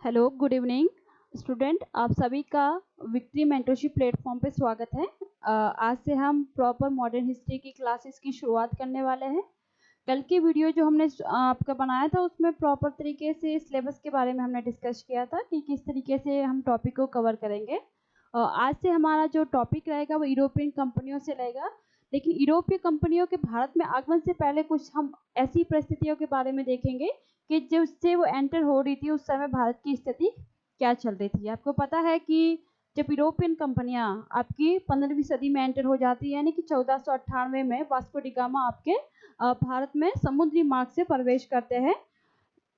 Hello, good evening student. आप सभी का विक्ट्री मेंटरशिप प्लेटफॉर्म पे स्वागत है। आज से हम प्रॉपर मॉडर्न हिस्ट्री की क्लासेस की शुरुआत करने वाले हैं। कल की वीडियो जो हमने आपका बनाया था उसमें प्रॉपर तरीके से सिलेबस के बारे में हमने डिस्कस किया था कि किस तरीके से हम टॉपिक को कवर करेंगे। आज से हमारा जो टॉपिक रहेगा वो यूरोपियन कंपनियों से रहेगा, लेकिन यूरोपीय कंपनियों के भारत में आगमन से पहले कुछ हम ऐसी परिस्थितियों के बारे में देखेंगे कि जिससे वो एंटर हो रही थी उस समय भारत की स्थिति क्या चल रही थी। आपको पता है कि जब यूरोपियन कंपनियां आपकी 15वीं सदी में एंटर हो जाती है, यानी कि 1498 में वास्को डी गामा आपके भारत में समुद्री मार्ग से प्रवेश करते हैं,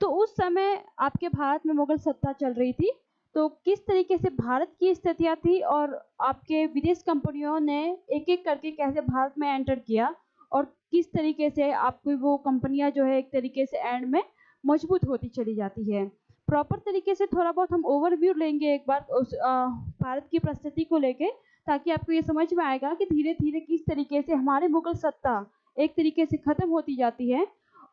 तो उस समय आपके भारत में मुगल सत्ता चल रही थी। तो किस तरीके से भारत की स्थितियां थी और आपके विदेश कंपनियों ने एक एक करके कैसे भारत में एंटर किया और किस तरीके से आपकी वो कंपनियां जो है एक तरीके से एंड में मजबूत होती चली जाती है। प्रॉपर तरीके से थोड़ा बहुत हम ओवरव्यू लेंगे एक बार उस भारत की परिस्थिति को लेके, ताकि आपको ये समझ में आएगा कि धीरे धीरे किस तरीके से हमारे मुगल सत्ता एक तरीके से खत्म होती जाती है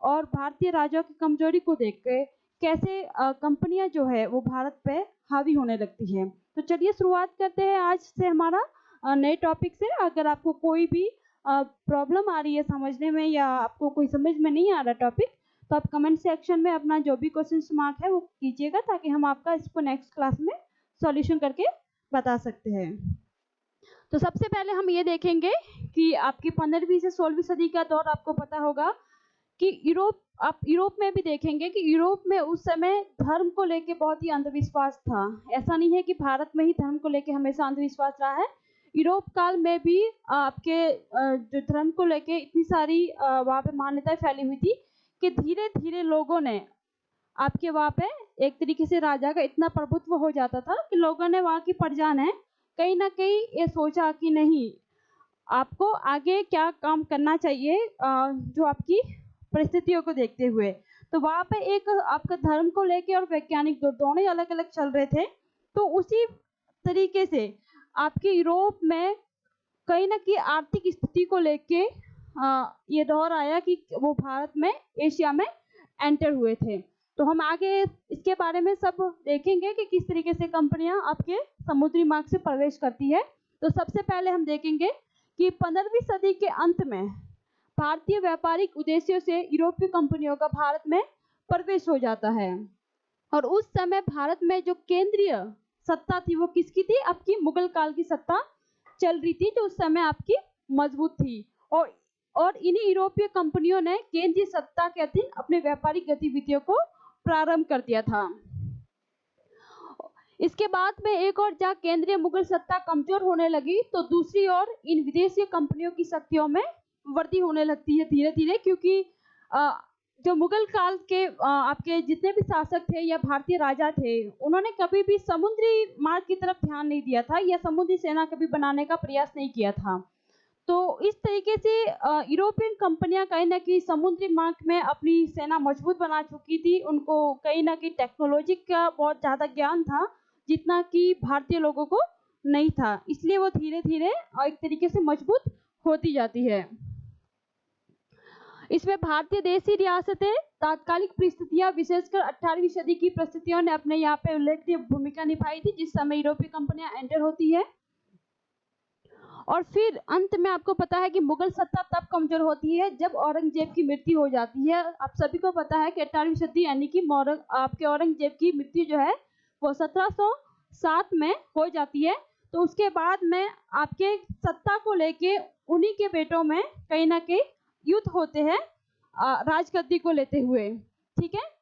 और भारतीय राजाओं की कमजोरी को देख के कैसे कंपनियां जो है वो भारत पे हावी होने लगती है। तो चलिए शुरुआत करते हैं आज से हमारा नए टॉपिक से। अगर आपको कोई भी प्रॉब्लम आ रही है समझने में या आपको कोई समझ में नहीं आ रहा टॉपिक, तो आप कमेंट सेक्शन में अपना जो भी क्वेश्चन मार्क है वो कीजिएगा, ताकि हम आपका इसको नेक्स्ट क्लास में सॉल्यूशन करके बता सकते हैं। तो सबसे पहले हम ये देखेंगे कि आपकी 15वीं से 16वीं सदी का दौर आपको पता होगा कि आप यूरोप में भी देखेंगे कि यूरोप में उस समय धर्म को लेके बहुत ही अंधविश्वास था। ऐसा नहीं है कि भारत में ही धर्म को लेके हमेशा अंधविश्वास रहा है, यूरोप काल में भी आपके जो धर्म को लेके इतनी सारी वहाँ पे मान्यताएं फैली हुई थी कि धीरे धीरे लोगों ने आपके वहाँ पे एक तरीके से राजा का इतना प्रभुत्व हो जाता था कि लोगों ने वहाँ की प्रजा ने कहीं ना कहीं ये सोचा कि नहीं, आपको आगे क्या काम करना चाहिए जो आपकी परिस्थितियों को देखते हुए। तो वहाँ पे एक आपका धर्म को लेके और वैज्ञानिक दोनों ही अलग अलग चल रहे थे। तो उसी तरीके से आपके यूरोप में कहीं ना कहीं आर्थिक स्थिति को लेके ये दौर आया कि वो भारत में एशिया में एंटर हुए थे। तो हम आगे इसके बारे में सब देखेंगे कि किस तरीके से कंपनियां आपके समुद्री मार्ग से प्रवेश करती है। तो सबसे पहले हम देखेंगे कि 15वीं सदी के अंत में भारतीय व्यापारिक उद्देश्यों से यूरोपीय कंपनियों का भारत में प्रवेश हो जाता है। और उस समय भारत में जो केंद्रीय सत्ता थी वो किसकी थी? आपकी मुगल काल की सत्ता चल रही थी, जो उस समय आपकी मजबूत थी। और इन्हीं यूरोपीय कंपनियों ने केंद्रीय सत्ता के अधीन अपने व्यापारिक गतिविधियों को प्रारंभ कर दिया था। इसके बाद में एक और जहाँ केंद्रीय मुगल सत्ता कमजोर होने लगी, तो दूसरी ओर इन विदेशी कंपनियों की शक्तियों में वृद्धि होने लगती है धीरे धीरे, क्योंकि जो मुगल काल के आपके जितने भी शासक थे या भारतीय राजा थे, उन्होंने कभी भी समुद्री मार्ग की तरफ ध्यान नहीं दिया था या समुद्री सेना कभी बनाने का प्रयास नहीं किया था। तो इस तरीके से यूरोपियन कंपनियां कहीं ना कहीं समुद्री मार्ग में अपनी सेना मजबूत बना चुकी थी। उनको कहीं ना कहीं टेक्नोलॉजी का बहुत ज़्यादा ज्ञान था, जितना कि भारतीय लोगों को नहीं था, इसलिए वो धीरे धीरे एक तरीके से मजबूत होती जाती है। इसमें भारतीय देशी रियासतें तात्कालिक परिस्थितियां, विशेषकर 18वीं सदी की परिस्थितियों ने अपने यहाँ पे उल्लेखनीय भूमिका निभाई थी, जिस समय यूरोपीय कंपनियां एंटर होती है। और फिर अंत में आपको पता है कि मुगल सत्ता तब कमजोर होती है जब औरंगजेब की मृत्यु हो जाती है। आप सभी को पता है कि 18वीं सदी यानी कि आपके औरंगजेब की मृत्यु जो है वो 1707 में हो जाती है। तो उसके बाद में आपके सत्ता को लेके उन्हीं के बेटों में कहीं ना कहीं युद्ध होते हैं राजगद्दी को लेते हुए, ठीक है।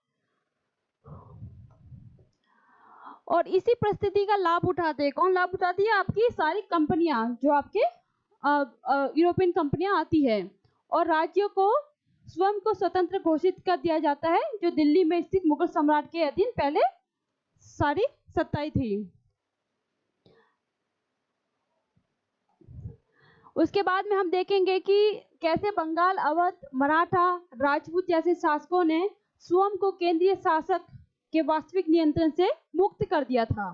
और इसी परिस्थिति का लाभ उठाते हैं, कौन लाभ उठाती है? आपकी सारी कंपनियां, जो आपके यूरोपियन कंपनियां आती है, और राज्यों को स्वयं को स्वतंत्र घोषित कर दिया जाता है, जो दिल्ली में स्थित मुगल सम्राट के अधीन पहले सारी सत्ताएं थी। उसके बाद में हम देखेंगे कि कैसे बंगाल, अवध, मराठा, राजपूत जैसे शासकों ने स्वयं को केंद्रीय शासक के वास्तविक नियंत्रण से मुक्त कर दिया था।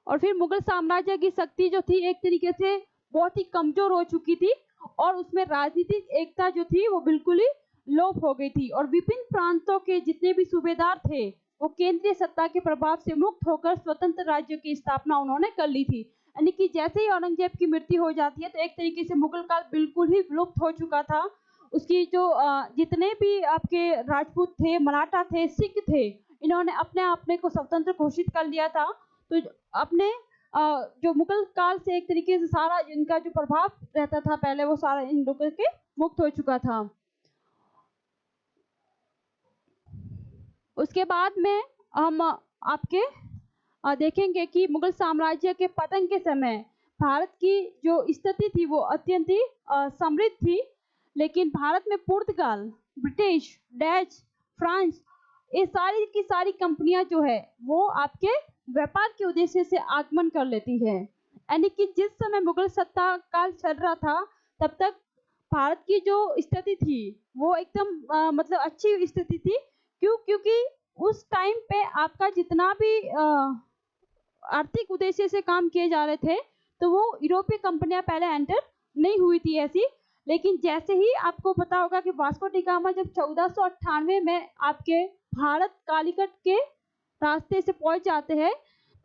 और फिर मुगल साम्राज्य की शक्ति जो थी एक तरीके से बहुत ही कमजोर हो चुकी थी, और उसमें राजनीतिक एकता जो थी वो बिल्कुल ही लोप हो गई थी। और विभिन्न प्रांतों के जितने भी सूबेदार थे वो केंद्रीय सत्ता के प्रभाव से मुक्त होकर स्वतंत्र राज्यों की स्थापना उन्होंने कर ली थी। यानी कि जैसे ही औरंगजेब की मृत्यु हो जाती है तो एक तरीके से मुगल काल बिल्कुल ही विलुप्त हो चुका था। उसकी जो जितने भी आपके राजपूत थे, मराठा थे, सिख थे, इन्होंने अपने आप को स्वतंत्र घोषित कर लिया था। तो अपने जो मुगल काल से एक तरीके से सारा इनका जो प्रभाव रहता था पहले, वो सारा इन लोगों के मुक्त हो चुका था। उसके बाद में हम आपके देखेंगे कि मुगल साम्राज्य के पतन के समय भारत की जो स्थिति थी वो अत्यंत ही समृद्ध थी, लेकिन भारत में पुर्तगाल, ब्रिटिश, डच, फ्रांस, ये सारी की सारी कंपनियां जो है वो आपके व्यापार के उद्देश्य से आगमन कर लेती है। यानी कि जिस समय मुगल सत्ता काल चल रहा था तब तक भारत की जो स्थिति थी वो एकदम मतलब अच्छी स्थिति थी। क्यों? क्योंकि उस टाइम पे आपका जितना भी आर्थिक उद्देश्य से काम किए जा रहे थे तो वो यूरोपीय कंपनियां पहले एंटर नहीं हुई थी ऐसी। लेकिन जैसे ही आपको पता होगा कि वास्को डी गामा जब 1498 में आपके भारत कालीकट के रास्ते से पहुंच जाते हैं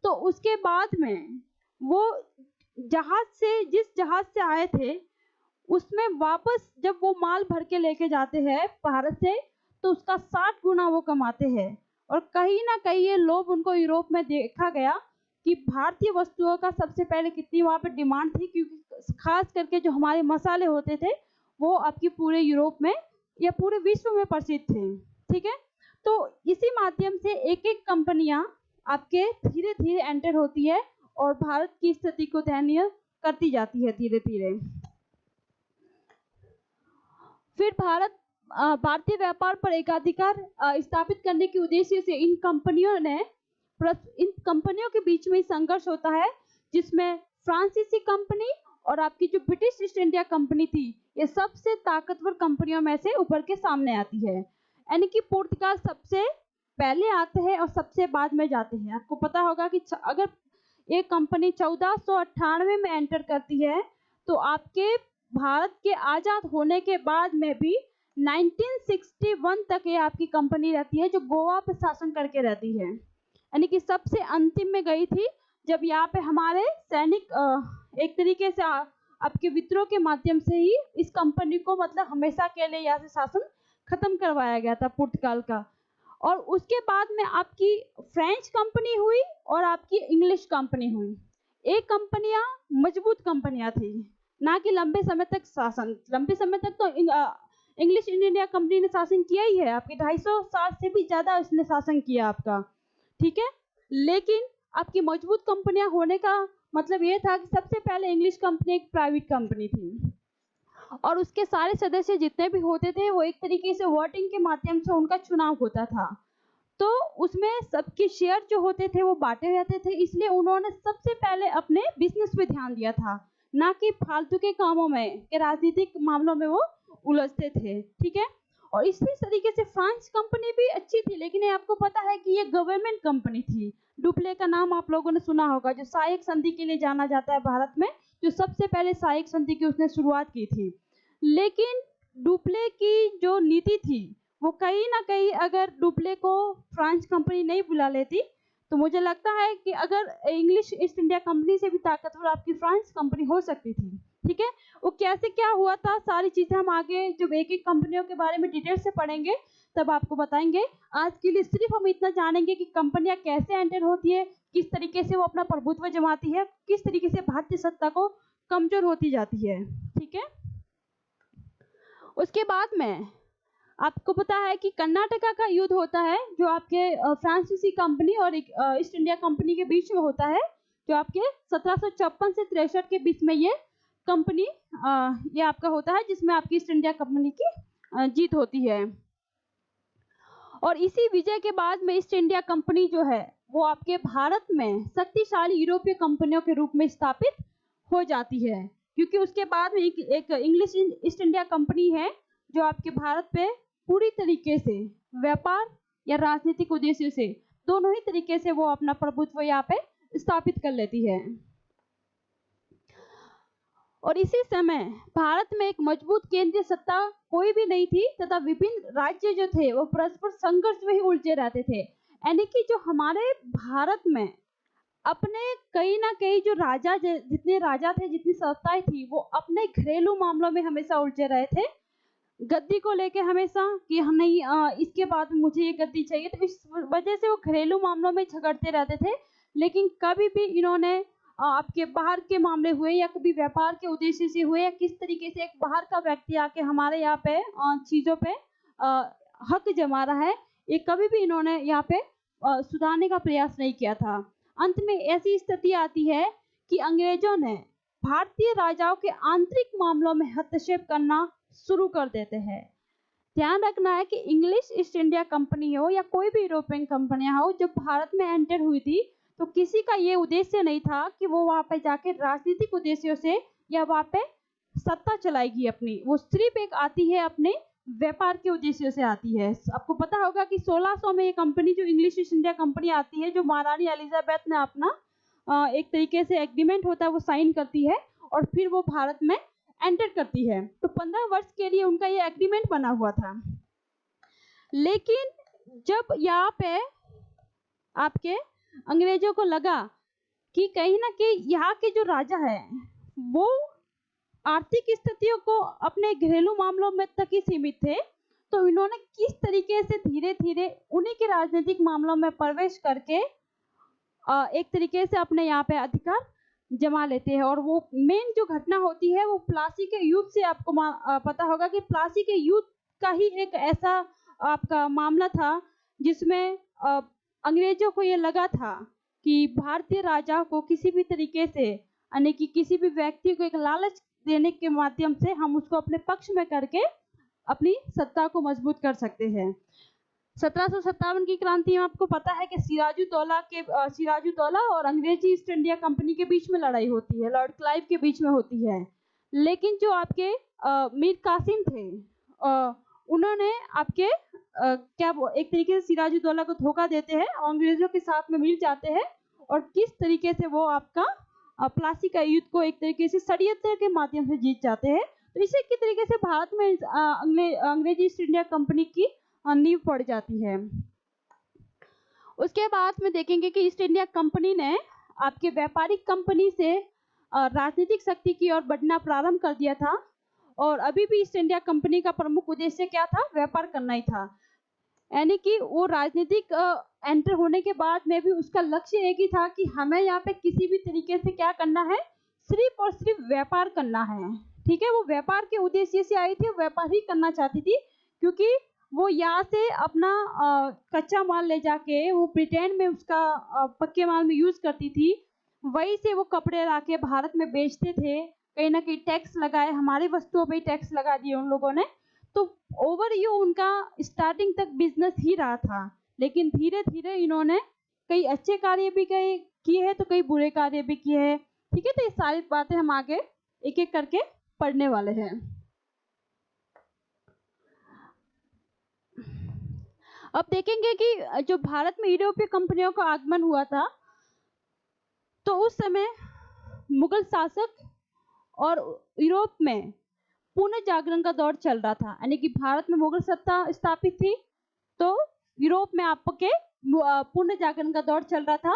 तो उसके बाद में वो जिस जहाज से आए थे उसमें वापस जब वो माल भर के लेके जाते हैं भारत से तो उसका 60 गुना वो कमाते हैं। और कहीं ना कहीं ये लोभ उनको यूरोप में देखा गया कि भारतीय वस्तुओं का सबसे पहले कितनी वहाँ पे डिमांड थी, क्योंकि खास करके जो हमारे मसाले होते थे वो आपकी पूरे यूरोप में या पूरे विश्व में प्रसिद्ध थे। ठीक है, तो इसी माध्यम से एक एक कंपनियां आपके धीरे धीरे एंटर होती है और भारत की स्थिति को दयनीय करती जाती है धीरे धीरे। फिर भारतीय व्यापार पर एकाधिकार स्थापित करने के उद्देश्य से इन कंपनियों के बीच में संघर्ष होता है, जिसमें फ्रांसीसी कंपनी और आपकी जो ब्रिटिश ईस्ट इंडिया कंपनी थी ये सबसे ताकतवर कंपनियों में से उभर के सामने आती है। यानी कि पुर्तगाल सबसे पहले आते हैं और सबसे बाद में जाते हैं। आपको पता होगा कि अगर एक कंपनी 1498 में एंटर करती है तो आपके भारत के आजाद होने के बाद में भी 1961 तक ये आपकी कंपनी रहती है जो गोवा पर शासन करके रहती है। यानी कि सबसे अंतिम में गई थी जब यहाँ पे हमारे सैनिक एक तरीके से आपके विद्रोह के माध्यम से ही इस कंपनी को मतलब हमेशा के लिए यहाँ से शासन खत्म करवाया गया था पुर्तगाल का। और उसके बाद में आपकी फ्रेंच कंपनी हुई और आपकी इंग्लिश कंपनी हुई। एक कंपनियां मजबूत कंपनियां थी, ना कि लंबे समय तक तो इंग्लिश ईस्ट इंडिया कंपनी ने शासन किया ही है, आपके 250 साल से भी ज्यादा उसने शासन किया आपका। ठीक है, लेकिन आपकी मजबूत कंपनियां होने का मतलब ये था कि सबसे पहले इंग्लिश कंपनी एक प्राइवेट कंपनी थी और उसके सारे सदस्य जितने भी होते थे वो एक तरीके से वोटिंग के माध्यम से उनका चुनाव होता था। तो उसमें सबके शेयर जो होते थे वो बांटे रहते थे, इसलिए उन्होंने सबसे पहले अपने बिजनेस पे ध्यान दिया था, ना कि फालतू के कामों में के राजनीतिक मामलों में वो उलझते थे। ठीक है, और इसी तरीके से फ्रांस कंपनी भी अच्छी थी, लेकिन ये आपको पता है कि ये गवर्नमेंट कंपनी थी। डुप्ले का नाम आप लोगों ने सुना होगा, जो सहायक संधि के लिए जाना जाता है भारत में, जो सबसे पहले सहायक संधि की उसने शुरुआत की थी। लेकिन डुप्ले की जो नीति थी वो कहीं ना कहीं अगर डुप्ले को फ्रांस कंपनी नहीं बुला लेती तो मुझे लगता है कि अगर इंग्लिश ईस्ट इंडिया कंपनी से भी ताकतवर आपकी फ्रांस कंपनी हो सकती थी। ठीक है, वो कैसे क्या हुआ था सारी चीजें हम आगे जब एक एक कंपनियों के बारे में डिटेल से पढ़ेंगे तब आपको बताएंगे। आज के लिए सिर्फ हम इतना जानेंगे कि कंपनियां कैसे एंटर होती है, किस तरीके से वो अपना प्रभुत्व जमाती है, किस तरीके से भारतीय सत्ता को कमजोर होती जाती है। ठीक है, उसके बाद में आपको पता है कि कर्नाटका का युद्ध होता है जो आपके फ्रांसीसी कंपनी और ईस्ट इंडिया कंपनी के बीच में होता है, जो आपके 1756 से 63 के बीच में ये कंपनी ये आपका होता है, जिसमें आपकी ईस्ट इंडिया कंपनी की जीत होती है। और इसी विजय के बाद में ईस्ट इंडिया कंपनी जो है वो आपके भारत में शक्तिशाली यूरोपीय कंपनियों के रूप में स्थापित हो जाती है, क्योंकि उसके बाद में एक इंग्लिश ईस्ट इंडिया कंपनी है जो आपके भारत पे पूरी तरीके से व्यापार या राजनीतिक उद्देश्य से दोनों ही तरीके से वो अपना प्रभुत्व यहाँ पे स्थापित कर लेती है। और इसी समय भारत में एक मजबूत केंद्रीय सत्ता कोई भी नहीं थी तथा विभिन्न राज्य जो थे वो परस्पर संघर्ष में ही उलझे रहते थे। यानी कि जो हमारे भारत में अपने कहीं न कहीं जो राजा जितने राजा थे, जितनी संस्थाएँ थी, वो अपने घरेलू मामलों में हमेशा उलझे रहे थे। गद्दी को लेके हमेशा कि हम नहीं इसके बाद मुझे ये गद्दी चाहिए, तो इस वजह से वो घरेलू मामलों में झगड़ते रहते थे। लेकिन कभी भी इन्होंने आपके बाहर के मामले हुए या कभी व्यापार के उद्देश्य से हुए या किस तरीके से एक बाहर का व्यक्ति आके हमारे यहाँ पे चीज़ों पे हक जमा रहा है, ये कभी भी इन्होंने यहाँ पे सुधारने का प्रयास नहीं किया था। अंत में ऐसी स्थिति आती है कि अंग्रेजों ने भारतीय राजाओं के आंतरिक मामलों में हस्तक्षेप करना शुरू कर देते हैं। ध्यान रखना है कि इंग्लिश ईस्ट इंडिया कंपनी हो या कोई भी यूरोपियन कंपनियां हो, जब भारत में एंटर हुई थी तो किसी का ये उद्देश्य नहीं था कि वो वहां पे जाके राजनीतिक उद्देश्यों से या वहां पे सत्ता चलाएगी अपनी। वो सिर्फ एक आती है अपने व्यापार के उद्देश्य से आती है। आपको पता होगा कि 1600 में ये कंपनी जो इंग्लिश ईस्ट इंडिया कंपनी आती है, जो महारानी एलिजाबेथ ने अपना एक तरीके से एग्रीमेंट होता है वो साइन करती है और फिर वो भारत में एंटर करती है। तो 15 वर्ष के लिए उनका ये एग्रीमेंट बना हुआ था। लेकिन जब यहाँ पे आपके अंग्रेजों को लगा कि कहीं ना कहीं यहाँ के जो राजा है वो आर्थिक स्थितियों को अपने घरेलू मामलों में तक ही सीमित थे, तो इन्होंने किस तरीके से धीरे धीरे उन्हीं के राजनीतिक मामलों में प्रवेश करके एक तरीके से अपने यहाँ पे अधिकार जमा लेते हैं। और वो मेन जो घटना होती है वो प्लासी के युद्ध से आपको पता होगा कि प्लासी के युद्ध का ही एक ऐसा आपका मामला था जिसमें अंग्रेजों को ये लगा था कि भारतीय राजा को किसी भी तरीके से यानी कि किसी भी व्यक्ति को एक लालच देने के माध्यम से हम उसको अपने पक्ष में करके अपनी सत्ता को मजबूत कर सकते हैं। 1757 की क्रांति में आपको पता है कि सिराजुद्दौला और अंग्रेजी ईस्ट इंडिया कंपनी के बीच में लड़ाई होती है, लॉर्ड क्लाइव के बीच में होती है। लेकिन जो आपके मीर कासिम थे उन्होंने आपके एक तरीके से सिराजुद्दौला को धोखा देते हैं, अंग्रेजों के साथ में मिल जाते हैं और किस तरीके से वो आपका प्लासी का युद्ध को एक तरीके से षड्यंत्र के माध्यम से जीत जाते हैं। तो इसी के तरीके से भारत में अंग्रेजी ईस्ट इंडिया कंपनी की नींव पड़ जाती है। उसके बाद में देखेंगे कि ईस्ट इंडिया कंपनी ने आपके व्यापारिक कंपनी से राजनीतिक शक्ति की ओर बढ़ना प्रारंभ कर दिया था और अभी भी ईस्ट इंडिया कंपनी का प्रमुख उद्देश्य क्या था? व्यापार करना ही था। यानी कि वो राजनीतिक एंटर होने के बाद में भी उसका लक्ष्य एक ही था कि हमें यहाँ पे किसी भी तरीके से क्या करना है, सिर्फ और सिर्फ व्यापार करना है। ठीक है, वो व्यापार के उद्देश्य से आई थी, व्यापार ही करना चाहती थी, क्योंकि वो यहाँ से अपना कच्चा माल ले जाके वो ब्रिटेन में उसका पक्के माल में यूज करती थी, वहीं से वो कपड़े लाके भारत में बेचते थे। कहीं ना कहीं टैक्स लगाए, हमारी वस्तुओं पे टैक्स लगा दिए उन लोगों ने। तो ओवरव्यू उनका स्टार्टिंग तक बिजनेस ही रहा था, लेकिन धीरे धीरे इन्होंने कई अच्छे कार्य भी किए हैं तो कई बुरे कार्य भी किए हैं। ठीक है, तो ये सारी बातें हम आगे एक एक करके पढ़ने वाले हैं। अब देखेंगे कि जो भारत में यूरोपीय कंपनियों का आगमन हुआ था तो उस समय मुगल शासक और यूरोप में पुनः जागरण का दौर चल रहा था। यानी कि भारत में मुगल सत्ता स्थापित थी तो यूरोप में आपके पुनः जागरण का दौर चल रहा था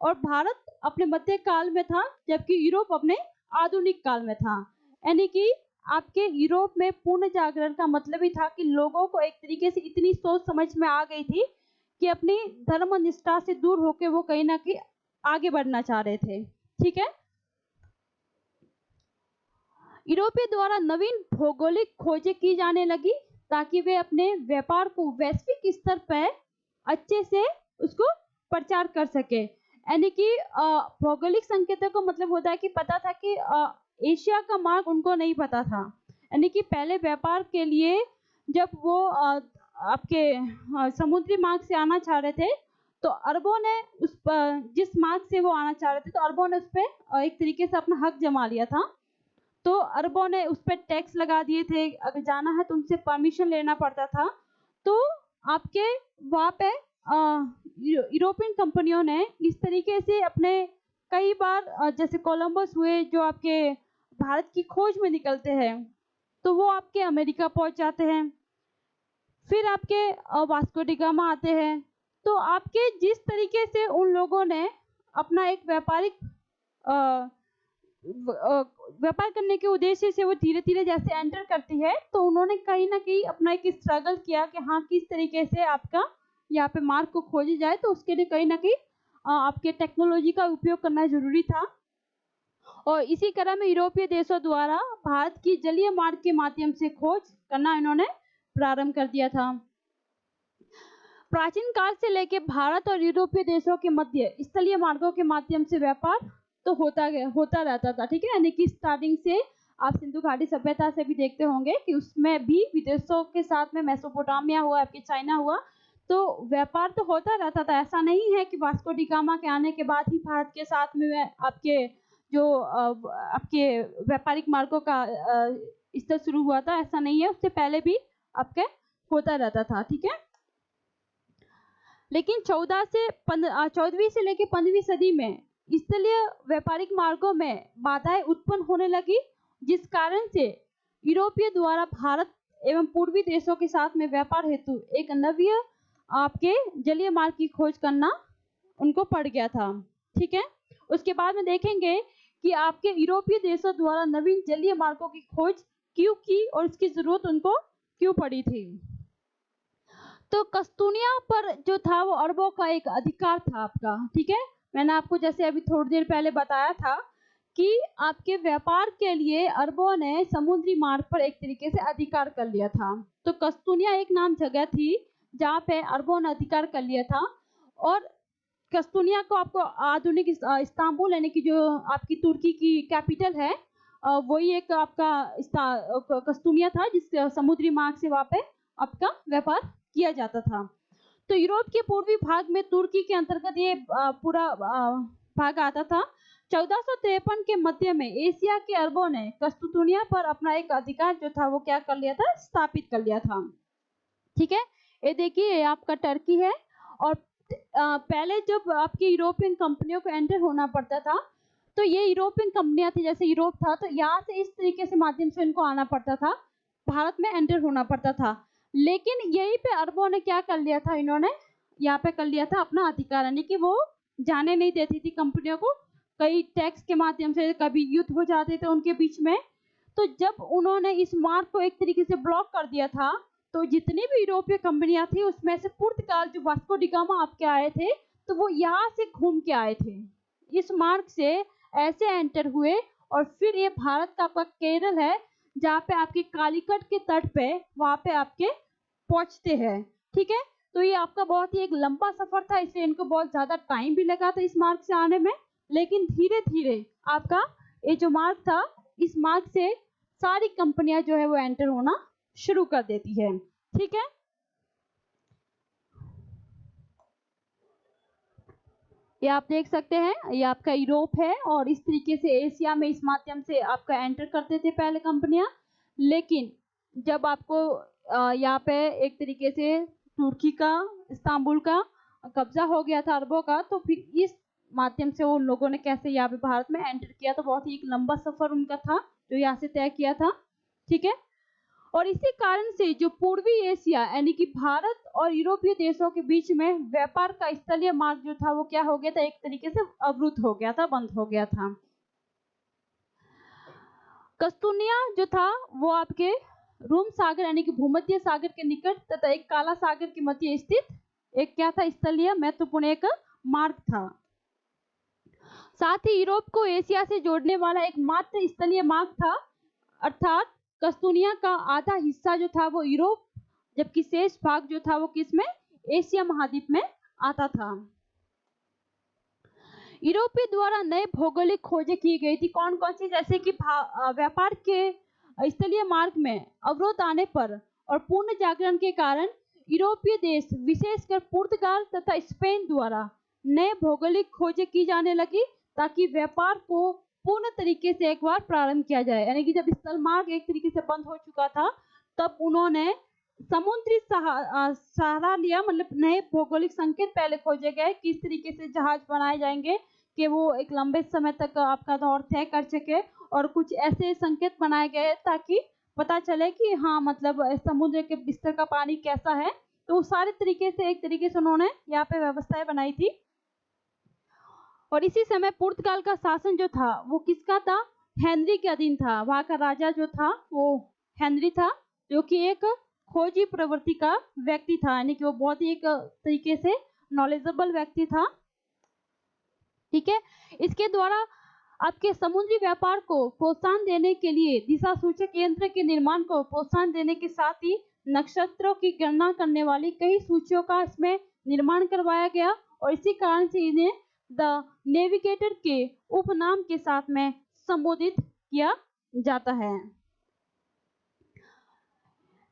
और भारत अपने मध्य काल में था जबकि यूरोप अपने आधुनिक काल में था। यानी कि आपके यूरोप में पूर्ण जागरण का मतलब ही था कि लोगों को एक तरीके से इतनी सोच समझ में आ गई थी कि अपनी धर्म निष्ठा से दूर होकर वो कहीं ना कहीं आगे बढ़ना चाह रहे थे। ठीक है, यूरोपियों द्वारा नवीन भौगोलिक खोजें की जाने लगी ताकि वे अपने व्यापार को वैश्विक स्तर पर अच्छे से उसको प्रचार कर सके। यानी कि भौगोलिक संकेतों का मतलब होता है कि पता था कि एशिया का मार्ग उनको नहीं पता था। यानी कि पहले व्यापार के लिए जब वो आपके समुद्री मार्ग से आना चाह रहे थे तो अरबों ने उस जिस मार्ग से वो आना चाह रहे थे तो अरबों ने उस पर एक तरीके से अपना हक जमा लिया था। तो अरबों ने उस पर टैक्स लगा दिए थे, अगर जाना है तो उनसे परमिशन लेना पड़ता था। तो आपके वहाँ पे यूरोपियन कंपनियों ने इस तरीके से अपने कई बार जैसे कोलंबस हुए जो आपके भारत की खोज में निकलते हैं तो वो आपके अमेरिका पहुंच जाते हैं। फिर आपके वास्को डी गामा आते हैं तो आपके जिस तरीके से उन लोगों ने अपना एक व्यापारिक व्यापार करने के उद्देश्य से वो धीरे-धीरे जैसे एंटर करती है, तो उन्होंने कहीं न कहीं अपना एक स्ट्रगल किया कि हाँ, किस तरीके से आपका यहाँ पे मार्ग को खोजी जाए, तो उसके लिए कहीं न कहीं आपके टेक्नोलॉजी का उपयोग करना ज़रूरी था। और इसी क्रम में यूरोपीय देशों द्वारा भारत की जलीय मार्ग के माध्यम से खोज करना इन्होंने प्रारंभ कर दिया था। प्राचीन काल से लेकर भारत और यूरोपीय देशों के मध्य स्थलीय मार्गों के माध्यम से व्यापार तो होता रहता था, ठीक है। यानी कि स्टार्टिंग से आप सिंधु घाटी सभ्यता से भी देखते होंगे कि उसमें भी विदेशों के साथ में मेसोपोटामिया हुआ, आपके चाइना हुआ, तो व्यापार तो होता रहता था। ऐसा नहीं है कि वास्को डी गामा के आने के बाद ही भारत के साथ में आपके जो आपके व्यापारिक मार्गों का स्तर शुरू हुआ था, ऐसा नहीं है। उससे पहले भी आपके होता रहता था, ठीक है। लेकिन 14वीं से लेकर 15वीं सदी में स्थलीय व्यापारिक मार्गों में बाधाएं उत्पन्न होने लगी, जिस कारण से यूरोपीय द्वारा भारत एवं पूर्वी देशों के साथ में व्यापार हेतु एक नवीय आपके जलीय मार्ग की खोज करना उनको पड़ गया था, ठीक है। उसके बाद में देखेंगे कि आपके यूरोपीय देशों द्वारा नवीन जलीय मार्गों की खोज क्यों की और इसकी जरूरत उनको क्यों पड़ी थी। तो कस्तूनिया पर जो था वो अरबों का एक अधिकार था आपका, ठीक है। मैंने आपको जैसे अभी थोड़ी देर पहले बताया था कि आपके व्यापार के लिए अरबों ने समुद्री मार्ग पर एक तरीके से अधिकार कर लिया था। तो कस्तूनिया एक नाम जगह थी जहाँ पे अरबों ने अधिकार कर लिया था। और कस्तूनिया को आपको आधुनिक इस्तांबुल यानी कि जो आपकी तुर्की की कैपिटल है, वही एक आपका कस्तूनिया था जिस समुद्री मार्ग से वहाँ पे आपका व्यापार किया जाता था। तो यूरोप के पूर्वी भाग में तुर्की के अंतर्गत ये पूरा भाग आता था। 1453 के मध्य में एशिया के अरबों ने कस्तूनिया पर अपना एक अधिकार जो था वो क्या कर लिया था, स्थापित कर लिया था, ठीक है। ये देखिए ये आपका टर्की है। और पहले जब आपकी यूरोपियन कंपनियों को एंटर होना पड़ता था, तो ये यूरोपियन कंपनियां थी, जैसे यूरोप था, तो यहाँ से इस तरीके से माध्यम से इनको आना पड़ता था, भारत में एंटर होना पड़ता था। लेकिन यहीं पे अरबों ने क्या कर लिया था, इन्होंने यहाँ पे कर लिया था अपना अधिकार, यानी कि वो जाने नहीं देती थी कंपनियों को। कई टैक्स के माध्यम से कभी युद्ध हो जाते थे उनके बीच में। तो जब उन्होंने इस मार्ग को एक तरीके से ब्लॉक कर दिया था, तो जितनी भी यूरोपीय कंपनियां थी उसमें से पुर्तगाल जो वास्को डी गामा आपके आए थे, तो वो यहाँ से घूम के आए थे, इस मार्ग से ऐसे एंटर हुए। और फिर ये भारत का आपका केरल है जहाँ पे आपके कालीकट के तट पे वहाँ पे आपके पहुँचते हैं, ठीक है। तो ये आपका बहुत ही एक लंबा सफर था, इसलिए इनको बहुत ज्यादा टाइम भी लगा था इस मार्ग से आने में। लेकिन धीरे धीरे आपका ये जो मार्ग था, इस मार्ग से सारी कंपनियां जो है वो एंटर होना शुरू कर देती है, ठीक है। ये आप देख सकते हैं, ये आपका यूरोप है और इस तरीके से एशिया में इस माध्यम से आपका एंटर करते थे पहले कंपनियां। लेकिन जब आपको यहाँ पे एक तरीके से तुर्की का, इस्तांबुल का कब्जा हो गया था अरबों का, तो फिर इस माध्यम से उन लोगों ने कैसे यहाँ पे भारत में एंटर किया, तो बहुत ही एक लंबा सफर उनका था जो यहाँ से तय किया था, ठीक है। और इसी कारण से जो पूर्वी एशिया यानी कि भारत और यूरोपीय देशों के बीच में व्यापार का स्थलीय मार्ग जो था वो क्या हो गया था, एक तरीके से अवरुद्ध हो गया था, बंद हो गया था। कस्तूनिया जो था वो आपके रूम सागर यानी कि भूमध्य सागर के निकट तथा एक काला सागर के मध्य स्थित एक क्या था, स्थलीय महत्वपूर्ण एक मार्ग था। साथ ही यूरोप को एशिया से जोड़ने वाला एकमात्र स्थलीय मार्ग था। अर्थात कस्तूनिया का आधा हिस्सा जो था वो यूरोप, जबकि शेष भाग जो था वो किसमें, एशिया महाद्वीप में आता था। यूरोपीय द्वारा नए भौगोलिक खोजें की गई थी, कौन कौन सी, जैसे कि व्यापार के स्थलीय मार्ग में अवरोध आने पर और पूर्ण जागरण के कारण यूरोपीय देश विशेषकर पुर्तगाल तथा स्पेन द्वारा नए भौगोलिक खोजें की जाने लगी, ताकि व्यापार को पूर्ण तरीके से एक बार प्रारंभ किया जाए। यानी कि जब स्थल मार्ग एक तरीके से बंद हो चुका था, तब उन्होंने समुद्री सहारा लिया, मतलब नए भौगोलिक संकेत पहले खोजे गए, किस तरीके से जहाज बनाए जाएंगे कि वो एक लंबे समय तक आपका दौर तय कर सके, और कुछ ऐसे संकेत बनाए गए ताकि पता चले कि हाँ मतलब समुद्र के बिस्तर का पानी कैसा है, तो सारे तरीके से एक तरीके से उन्होंने यहाँ पे व्यवस्थाएं बनाई थी। और इसी समय पुर्तगाल का शासन जो था वो किसका था? हेनरी के अधीन था। वहाँ का राजा जो था वो हेनरी था, जो कि एक खोजी प्रवृत्ति का व्यक्ति था, यानी कि वो बहुत ही एक तरीके से नॉलेजेबल व्यक्ति था। ठीक है, इसके द्वारा आपके समुद्री व्यापार को प्रोत्साहन देने के लिए दिशा सूचक यंत्र के निर्माण को प्रोत्साहन देने के साथ ही नक्षत्रों की गणना करने वाली कई सूचियों का इसमें निर्माण करवाया गया, और इसी कारण से इन्हें द नेविगेटर के उपनाम के साथ में संबोधित किया जाता है।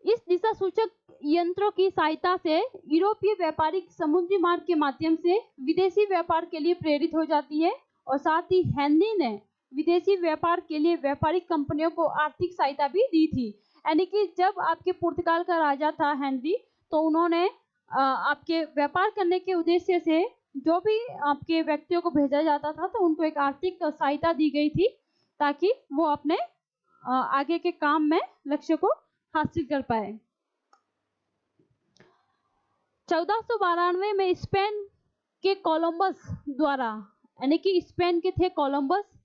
इस दिशा सूचक यंत्रों की सहायता से यूरोपीय व्यापारी समुद्री मार्ग के माध्यम से विदेशी व्यापार के लिए प्रेरित हो जाती है, और साथ ही हेनरी ने विदेशी व्यापार के लिए व्यापारिक कंपनियों को आर्थिक सहायता भी दी थी। यानी कि जब आपके पुर्तगाल का राजा था हेनरी, तो उन्होंने आपके व्यापार करने के उद्देश्य से जो भी आपके व्यक्तियों को भेजा जाता था तो उनको एक आर्थिक सहायता दी गई थी, ताकि वो अपने आगे के काम में लक्ष्य को हासिल कर पाए। 1492 में स्पेन के कोलंबस द्वारा, यानी कि स्पेन के थे कोलंबस,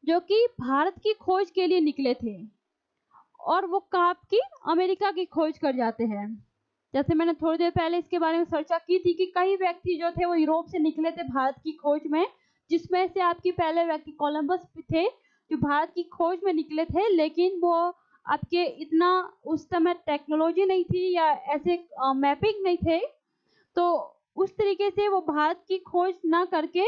जो कि भारत की खोज के लिए निकले थे, और वो कब की अमेरिका की खोज कर जाते हैं। जैसे मैंने थोड़ी देर पहले इसके बारे में चर्चा की थी कि कई व्यक्ति जो थे वो यूरोप से निकले थे भारत की खोज में, जिसमें से आपके पहले व्यक्ति कोलंबस थे जो भारत की खोज में निकले थे, लेकिन वो आपके इतना उस समय टेक्नोलॉजी नहीं थी या ऐसे मैपिंग नहीं थे, तो उस तरीके से वो भारत की खोज ना करके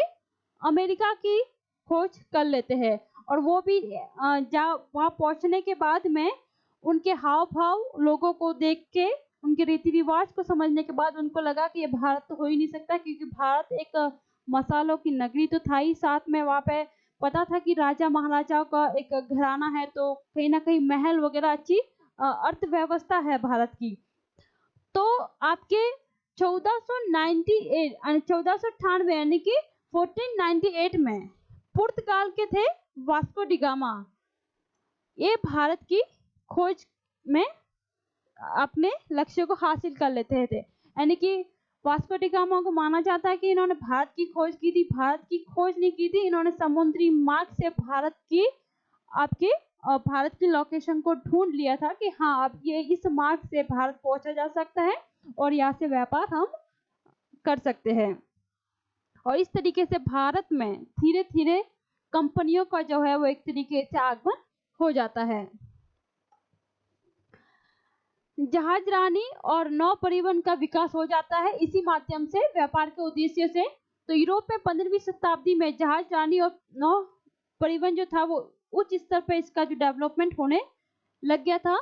अमेरिका की खोज कर लेते हैं। और वो भी वहाँ पहुंचने के बाद में उनके हाव भाव लोगों को देख के, उनके रीति रिवाज को समझने के बाद उनको लगा कि ये भारत तो हो ही नहीं सकता, क्योंकि भारत एक मसालों की नगरी तो था ही, साथ में वहाँ पे पता था कि राजा महाराजाओं का एक घराना है, तो कहीं ना कहीं महल वगैरह अच्छी अर्थव्यवस्था है भारत की। तो आपके 1498 यानी कि 1498 में पुर्तगाल के थे वास्को डी गामा, ये भारत की खोज में अपने लक्ष्य को हासिल कर लेते थे। यानी कि वास्को डी गामा को माना जाता है कि इन्होंने भारत की खोज की थी। भारत की खोज नहीं की थी, इन्होंने समुद्री मार्ग से भारत की लोकेशन को ढूंढ लिया था कि हाँ, अब ये इस मार्ग से भारत पहुंचा जा सकता है और यहाँ से व्यापार हम कर सकते हैं। और इस तरीके से भारत में धीरे धीरे कंपनियों का जो है वो एक तरीके से आगमन हो जाता है। जहाजरानी और नौ परिवहन का विकास हो जाता है इसी माध्यम से, व्यापार के उद्देश्य से। तो यूरोप में 15वीं शताब्दी में जहाजरानी और नौ परिवहन जो था वो उच्च स्तर पर इसका जो डेवलपमेंट होने लग गया था।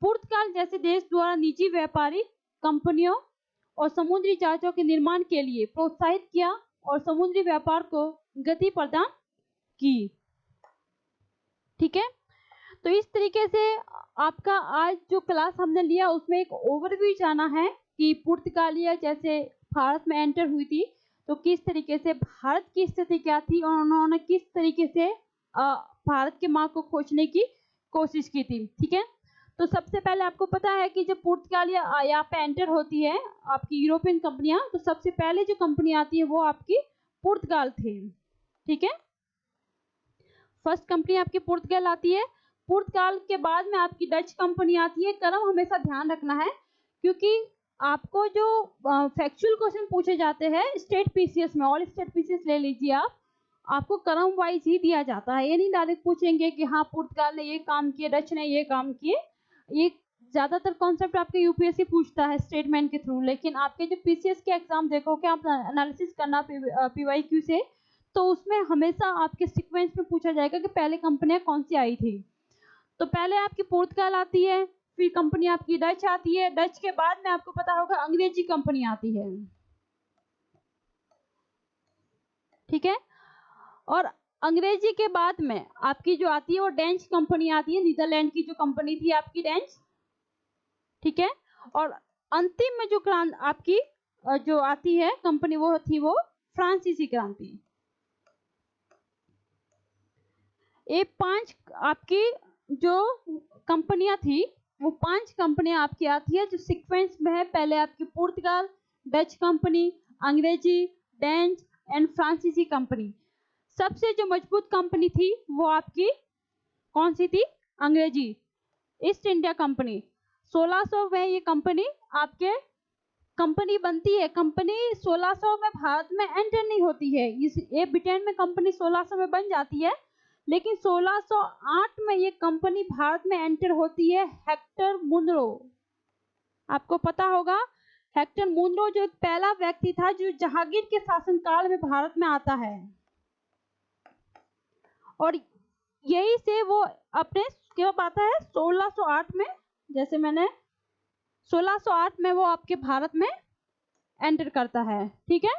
पुर्तगाल जैसे देश द्वारा निजी व्यापारी कंपनियों और समुद्री जहाजों के निर्माण के लिए प्रोत्साहित किया और समुद्री व्यापार को गति प्रदान की। ठीक है, तो इस तरीके से आपका आज जो क्लास हमने लिया उसमें एक ओवरव्यू जाना है कि पुर्तगालिया जैसे भारत में एंटर हुई थी तो किस तरीके से भारत की स्थिति क्या थी और उन्होंने किस तरीके से भारत के मार्ग को खोजने की कोशिश की थी। ठीक है, तो सबसे पहले आपको पता है कि जब पुर्तगालिया यहाँ पे एंटर होती है आपकी यूरोपियन कंपनियां, तो सबसे पहले जो कंपनी आती है वो आपकी पुर्तगाल थी। ठीक है, फर्स्ट कंपनी आपकी पुर्तगाल आती है। पुर्तगाल के बाद में आपकी डच कंपनी आती है। क्रम हमेशा ध्यान रखना है, क्योंकि आपको जो फैक्चुअल क्वेश्चन पूछे जाते हैं स्टेट पीसीएस में, ऑल स्टेट पीसीएस ले लीजिए आप, आपको क्रम वाइज ही दिया जाता है। ये नहीं डायरेक्ट पूछेंगे कि हाँ पुर्तगाल ने ये काम किए, डच ने ये काम किए। ये ज्यादातर कॉन्सेप्ट आपके यूपीएससी पूछता है स्टेटमेंट के थ्रू, लेकिन आपके जो पीसीएस के एग्जाम देखोगे आप एनालिसिस करना पीवाईक्यू से, तो उसमें हमेशा आपके सीक्वेंस में पूछा जाएगा कि पहले कंपनियां कौन सी आई थी। तो पहले आपकी पुर्तगाल आती है, फिर कंपनी आपकी डच आती है, डच के बाद में आपको पता होगा अंग्रेजी कंपनी आती है। ठीक है, और अंग्रेजी के बाद में आपकी जो आती है वो डेंच कंपनी आती है, नीदरलैंड की जो कंपनी थी आपकी डेंच। ठीक है, और अंतिम में जो आपकी जो आती है कंपनी वो थी वो फ्रांसीसी क्रांति। ये 5 आपकी जो कंपनियां थी वो 5 कंपनियां आपकी आती है जो सीक्वेंस में है। पहले आपकी पुर्तगाल, डच कंपनी, अंग्रेजी, डेंच एंड फ्रांसीसी कंपनी। सबसे जो मजबूत कंपनी थी वो आपकी कौन सी थी? अंग्रेजी ईस्ट इंडिया कंपनी। 1600 में ये कंपनी आपके कंपनी बनती है। कंपनी 1600 में भारत में एंटर नहीं होती है। ये ब्रिटेन में कंपनी 1600 में बन जाती है, लेकिन 1608 में ये कंपनी भारत में एंटर होती है। हेक्टर मुनरो, आपको पता होगा हेक्टर मुनरो जो एक पहला व्यक्ति था जो जहांगीर के शासनकाल में भारत में आता है, और यही से वो अपने कब आता है? 1608 में। जैसे मैंने 1608 में वो आपके भारत में एंटर करता है, ठीक है,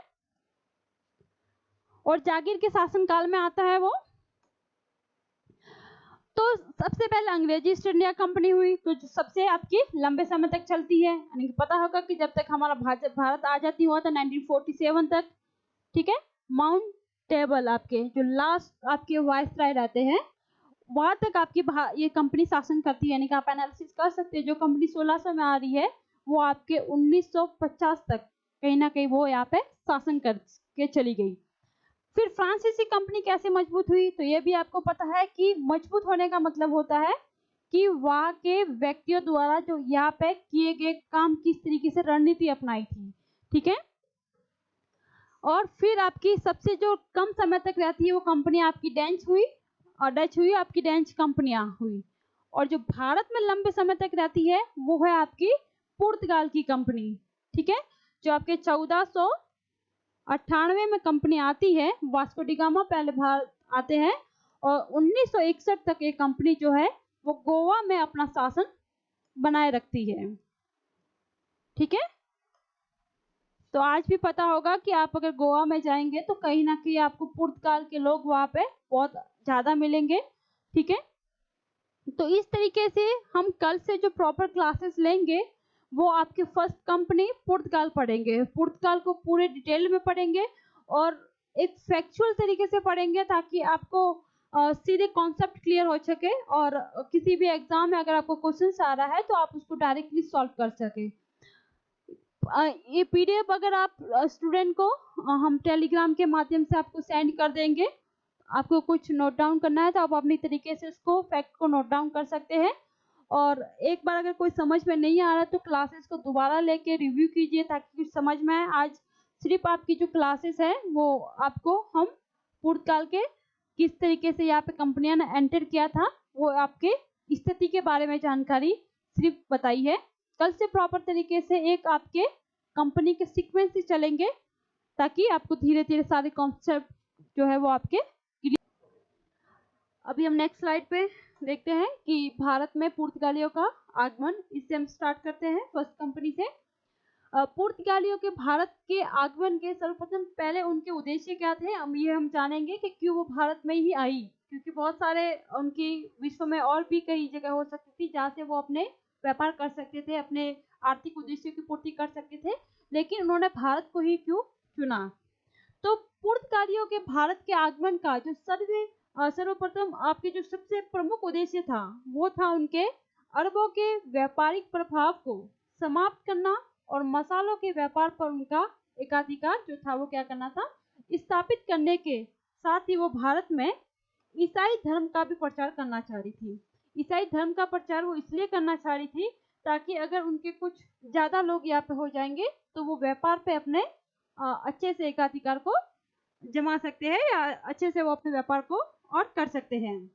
और जागीर के शासनकाल में आता है वो। तो सबसे पहले अंग्रेजी ईस्ट इंडिया कंपनी हुई, तो जो सबसे आपकी लंबे समय तक चलती है, यानी कि पता होगा कि जब तक हमारा भारत आजादी हुआ था 1947 तक, ठीक है। माउंट टेबल आपके जो लास्ट आपके वाइसराय रहते हैं, वहां तक आपकी ये कंपनी शासन करती है। यानी कि आप एनालिसिस कर सकते हैं, जो कंपनी 1600 में आ रही है वो आपके 1950 तक कहीं ना कहीं वो यहाँ पे शासन करके चली गई। फिर फ्रांसीसी कंपनी कैसे मजबूत हुई? तो ये भी आपको पता है कि मजबूत होने का मतलब होता है कि वहां के व्यक्तियों द्वारा जो यहाँ पे किए गए काम किस तरीके से रणनीति अपनाई थी, ठीक है। और फिर आपकी सबसे जो कम समय तक रहती है वो कंपनी आपकी डेंच हुई और डच हुई, आपकी डेंच कंपनियां हुई। और जो भारत में लंबे समय तक रहती है वो है आपकी पुर्तगाल की कंपनी, ठीक है, जो आपके 1498 में कंपनी आती है। वास्को डी गामा पहले भारत आते हैं और 1961 तक ये कंपनी जो है वो गोवा में अपना शासन बनाए रखती है, ठीक है। तो आज भी पता होगा कि आप अगर गोवा में जाएंगे तो कहीं ना कहीं आपको पुर्तगाल के लोग वहां पे बहुत ज्यादा मिलेंगे, ठीक है। तो इस तरीके से हम कल से जो प्रॉपर क्लासेस लेंगे वो आपके फर्स्ट कंपनी पुर्तगाल पढ़ेंगे। पुर्तगाल को पूरे डिटेल में पढ़ेंगे और एक फैक्चुअल तरीके से पढ़ेंगे ताकि आपको सीधे कॉन्सेप्ट क्लियर हो सके और किसी भी एग्जाम में अगर आपको क्वेश्चन आ रहा है तो आप उसको डायरेक्टली सॉल्व कर सके। ये पीडीएफ अगर आप स्टूडेंट को हम टेलीग्राम के माध्यम से आपको सेंड कर देंगे। आपको कुछ नोट डाउन करना है तो आप अपनी तरीके से उसको फैक्ट को नोट डाउन कर सकते हैं। और एक बार अगर कोई समझ में नहीं आ रहा तो क्लासेस को दोबारा लेके रिव्यू कीजिए ताकि कुछ समझ में आए। आज सिर्फ आपकी जो क्लासेस है वो आपको हम पुर्तगाल के किस तरीके से यहाँ पे कंपनियां ने एंटर किया था वो आपके स्थिति के बारे में जानकारी सिर्फ बताई है। कल से प्रॉपर तरीके से एक आपके कंपनी के सीक्वेंस से चलेंगे ताकि आपको धीरे धीरे सारे कॉन्सेप्ट जो है वो आपके। अभी हम नेक्स्ट स्लाइड पे देखते हैं कि भारत में पुर्तगालियों का आगमन, इससे हम स्टार्ट करते हैं फर्स्ट कंपनी से। पुर्तगालियों के भारत के आगमन के सर्वप्रथम पहले उनके उद्देश्य क्या थे, हम जानेंगे कि क्यों वो भारत में ही आई। क्योंकि बहुत सारे उनकी विश्व में और भी कई जगह हो सकती थी जहाँ से वो अपने व्यापार कर सकते थे, अपने आर्थिक उद्देश्यों की पूर्ति कर सकते थे, लेकिन उन्होंने भारत को ही क्यों चुना? तो पुर्तगालियों के भारत के आगमन का जो सर्वप्रथम आपके जो सबसे प्रमुख उद्देश्य था वो था उनके अरबों के व्यापारिक प्रभाव को समाप्त करना और मसालों के व्यापार पर उनका एकाधिकार जो था वो क्या करना था, स्थापित करने के साथ ही वो भारत में ईसाई धर्म का भी प्रचार करना चाह रही थी। ईसाई धर्म का प्रचार वो इसलिए करना चाह रही थी ताकि अगर उनके कुछ ज्यादा लोग यहाँ पे हो जाएंगे तो वो व्यापार पे अपने अच्छे से एकाधिकार को जमा सकते हैं या अच्छे से वो अपने व्यापार को और कर सकते हैं।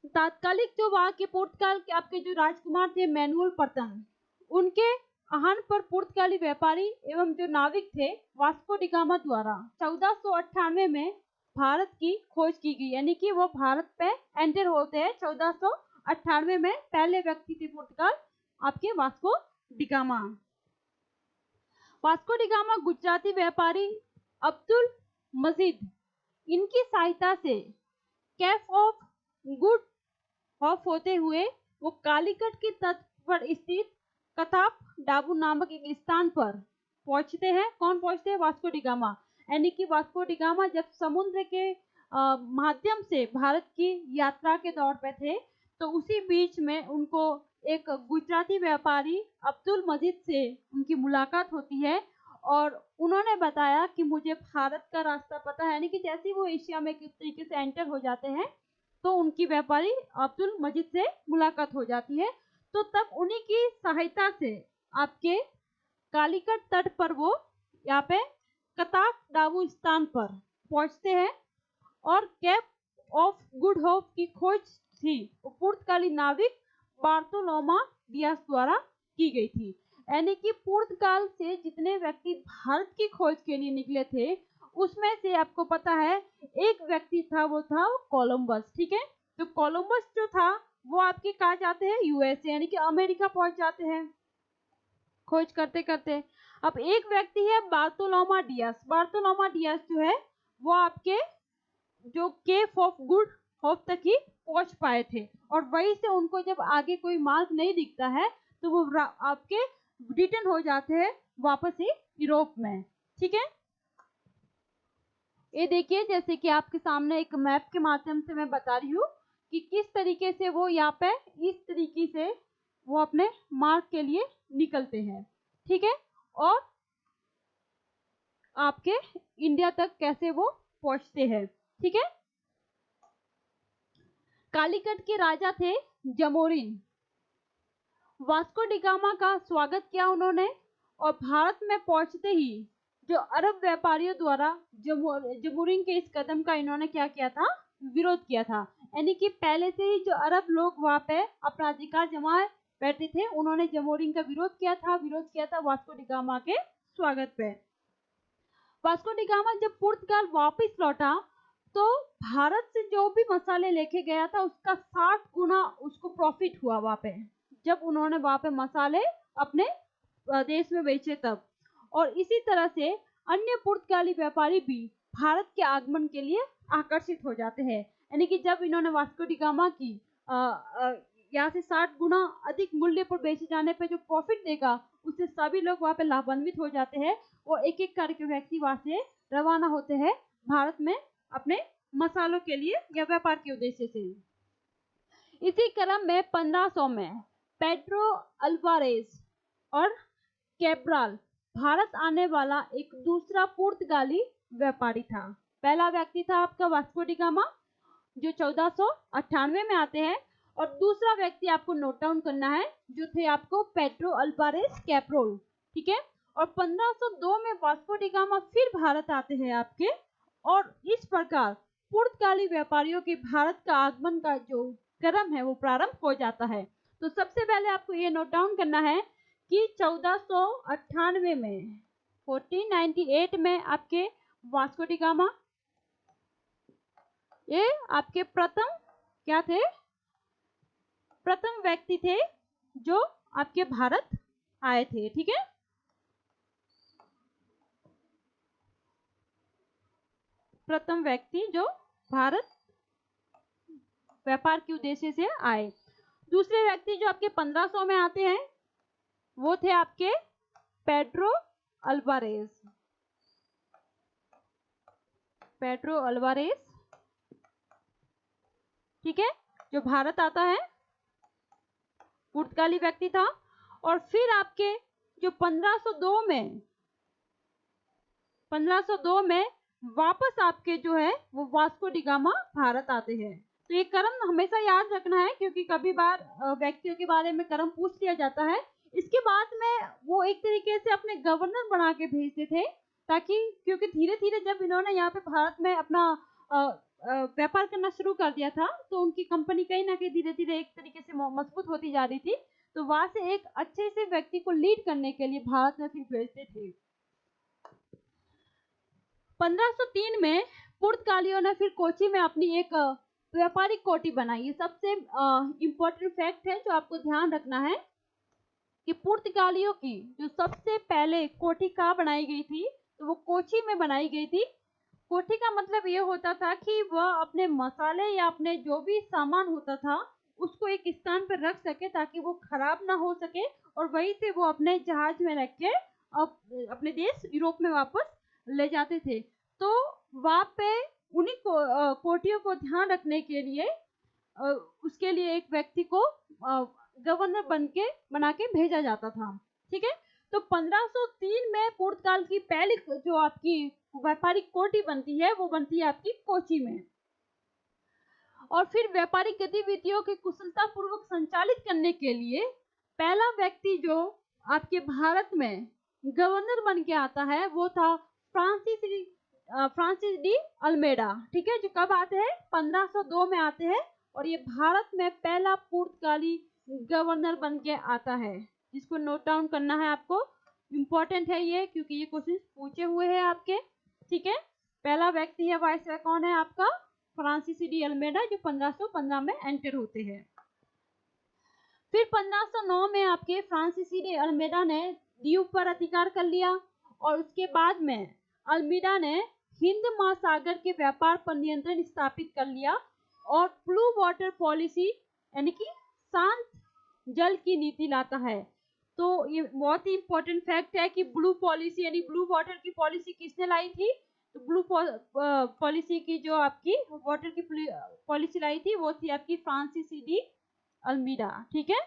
तात्कालिक जो वहां के पुर्तगाल के आपके जो राजकुमार थे मैनुअल पर्तन, उनके आह्वान पर पुर्तगाली व्यापारी एवं जो नाविक थे वास्को डी गामा द्वारा 1498 में भारत की खोज की गई। यानी कि वो भारत पे एंटर होते हैं 1498 में। पहले व्यक्ति थे पुर्तगाल आपके Vasco D gamma. Vasco D gamma Gujarati व्यापारी अब्दुल मजीद इनकी सहायता से कैप ऑफ गुड ऑफ होते हुए वो कालीकट के तट पर स्थित कथाप डाबू नामक एक स्थान पर पहुंचते हैं। कौन पहुंचते हैं? Vasco D gamma. यानी कि वास्को डी गामा जब समुद्र के माध्यम से भारत की यात्रा के दौर पे थे तो उसी बीच में उनको एक गुजराती व्यापारी अब्दुल मजीद से उनकी मुलाकात होती है और उन्होंने बताया कि मुझे भारत का रास्ता पता है, यानी कि जैसे ही वो एशिया में किस तरीके से एंटर हो जाते हैं तो उनकी व्यापारी अब्दुल मजीद से मुलाकात हो जाती है। तो तब उन्हीं की सहायता से आपके कालीकट तट पर वो यहाँ पे कताक डाबुस्तान पर पहुंचते हैं और केप ऑफ गुड होप की खोज थी वो पुर्तगाली नाविक बार्तोलोमा डियास द्वारा की गई थी। यानी कि पुर्तगाल से जितने व्यक्ति भारत की खोज के लिए निकले थे उसमें से आपको पता है एक व्यक्ति था, वो था कोलंबस। ठीक है, तो कोलंबस जो था वो आपके कहा जाते हैं यूएसए यानी कि अमेरिका पहुंच जाते हैं खोज करते करते। अब एक व्यक्ति है बार्तोलोमा डियास। बार्तोलोमा डियास जो है वो आपके जो केप ऑफ गुड होप तक ही पहुंच पाए थे और वहीं से उनको जब आगे कोई मार्ग नहीं दिखता है तो वो आपके रिटर्न हो जाते हैं वापस ही यूरोप में। ठीक है, ये देखिए जैसे कि आपके सामने एक मैप के माध्यम से मैं बता रही हूँ कि किस तरीके से वो यहाँ पे इस तरीके से वो अपने मार्ग के लिए निकलते हैं। ठीक है, और आपके इंडिया तक कैसे वो पहुंचते हैं। ठीक है, कालीकट के राजा थे जमोरिन। वास्को डिगामा का स्वागत किया उन्होंने और भारत में पहुंचते ही जो अरब व्यापारियों द्वारा जमोरिन के इस कदम का इन्होंने क्या किया था, विरोध किया था। यानी कि पहले से ही जो अरब लोग वहां पे अपना अधिकार जमाए बैठे थे उन्होंने जमोरिन का विरोध किया था वास्को डिगामा के स्वागत पे। वास्को डिगामा जब पुर्तगाल वापस लौटा तो भारत से जो भी मसाले लेके गया था उसका 60 गुना उसको प्रॉफिट हुआ वहां पे, जब उन्होंने वहां पे मसाले अपने देश में बेचे तब। और इसी तरह से अन्य पुर्तगाली व्यापारी भी भारत के आगमन के लिए आकर्षित हो जाते हैं। यानी कि जब इन्होंने वास्को डिगामा की यहाँ से 60 गुना अधिक मूल्य पर बेचे जाने पे जो प्रॉफिट देगा उससे सभी लोग वहाँ पे लाभान्वित हो जाते हैं और एक एक करके व्यक्ति वहां से रवाना होते हैं भारत में अपने मसालों के लिए या व्यापार के उद्देश्य से। इसी क्रम में 1500 में पेड्रो अल्वारेज और कैब्राल भारत आने वाला एक दूसरा पुर्तगाली व्यापारी था। पहला व्यक्ति था आपका वास्को डिगामा जो 1498 में आते हैं और दूसरा व्यक्ति आपको नोट डाउन करना है जो थे आपको पेड्रो अल्वारेज कैप्रोल। ठीक है, और 1502 में वास्को डिगामा फिर भारत आते हैं आपके और इस प्रकार पुर्तगाली व्यापारियों के भारत का आगमन का जो क्रम है वो प्रारंभ हो जाता है। तो सबसे पहले आपको ये नोट डाउन करना है कि 1498 में 1498 में आपके वास्को डिगामा ये आपके प्रथम क्या थे, प्रथम व्यक्ति थे जो आपके भारत आए थे। ठीक है, प्रथम व्यक्ति जो भारत व्यापार के उद्देश्य से आए। दूसरे व्यक्ति जो आपके 1500 में आते हैं वो थे आपके पेड्रो अल्वारेज। पेड्रो अल्वारेज, ठीक है, जो भारत आता है पुर्तगाली व्यक्ति था। और फिर आपके जो 1502 में वापस आपके जो है वो वास्को डिगामा भारत आते हैं। तो ये क्रम हमेशा याद रखना है क्योंकि कभी बार व्यक्तियों के बारे में क्रम पूछ लिया जाता है। इसके बाद में वो एक तरीके से अपने गवर्नर बना के भेजते थे ताकि, क्योंकि धीरे धीरे जब इन्होंने यहाँ पे भारत में अपना व्यापार करना शुरू कर दिया था तो उनकी कंपनी कहीं ना कहीं धीरे धीरे एक तरीके से मजबूत होती जा रही थी। तो वहां से एक अच्छे से व्यक्ति को लीड करने के लिए भारत में फिर भेजते थे। 1503 में पुर्तगालियों ने फिर कोची में अपनी एक व्यापारिक कोठी बनाई। ये सबसे इम्पोर्टेंट फैक्ट है जो आपको ध्यान रखना है कि पुर्तगालियों की जो सबसे पहले कोठी कहाँ बनाई गई थी, तो वो कोची में बनाई गई थी। कोठी का मतलब ये होता था कि वह अपने मसाले या अपने जो भी सामान होता था उसको एक स्थान पर रख सके ताकि वो खराब ना हो सके और वहीं से वो अपने जहाज में रख के अपने देश यूरोप में वापस ले जाते थे। तो वहां पे उन्हीं कोठियों को ध्यान रखने के लिए उसके लिए एक व्यक्ति को गवर्नर बना के भेजा जाता था। ठीक है, तो 1503 में पुर्तगाल की पहली जो आपकी व्यापारिक कोठी बनती है वो बनती है आपकी कोची में। और फिर व्यापारिक गतिविधियों के कुशलता पूर्वक संचालित करने के लिए पहला व्यक्ति जो आपके भारत में गवर्नर बन के आता है वो था फ्रांसिस डी अल्मेडा। ठीक है, जो कब आते हैं 1502 में आते हैं और ये भारत में पहला पुर्तगाली गवर्नर बन के आता है, जिसको नोट डाउन करना है आपको, इम्पोर्टेंट है ये क्योंकि ये क्वेश्चन पूछे हुए हैं आपके। ठीक है, पहला व्यक्ति है वाइसराय कौन है आपका, फ्रांसिस डी अल्मेडा, जो 1515 में एंटर होते हैं। फिर 1509 में आपके फ्रांसिस डी अल्मेडा ने द्वीप पर अधिकार कर लिया और उसके बाद में अल्मेडा ने हिंद महासागर के व्यापार पर नियंत्रण स्थापित कर लिया और ब्लू वाटर पॉलिसी यानी कि शांत जल की नीति लाता है। तो ये बहुत ही इंपॉर्टेंट फैक्ट है कि ब्लू पॉलिसी यानी ब्लू वाटर की पॉलिसी किसने लाई थी, तो ब्लू पॉलिसी की जो आपकी वाटर की पॉलिसी लाई थी वो थी आपकी फ्रांसिस डी अल्मेडा। ठीक है,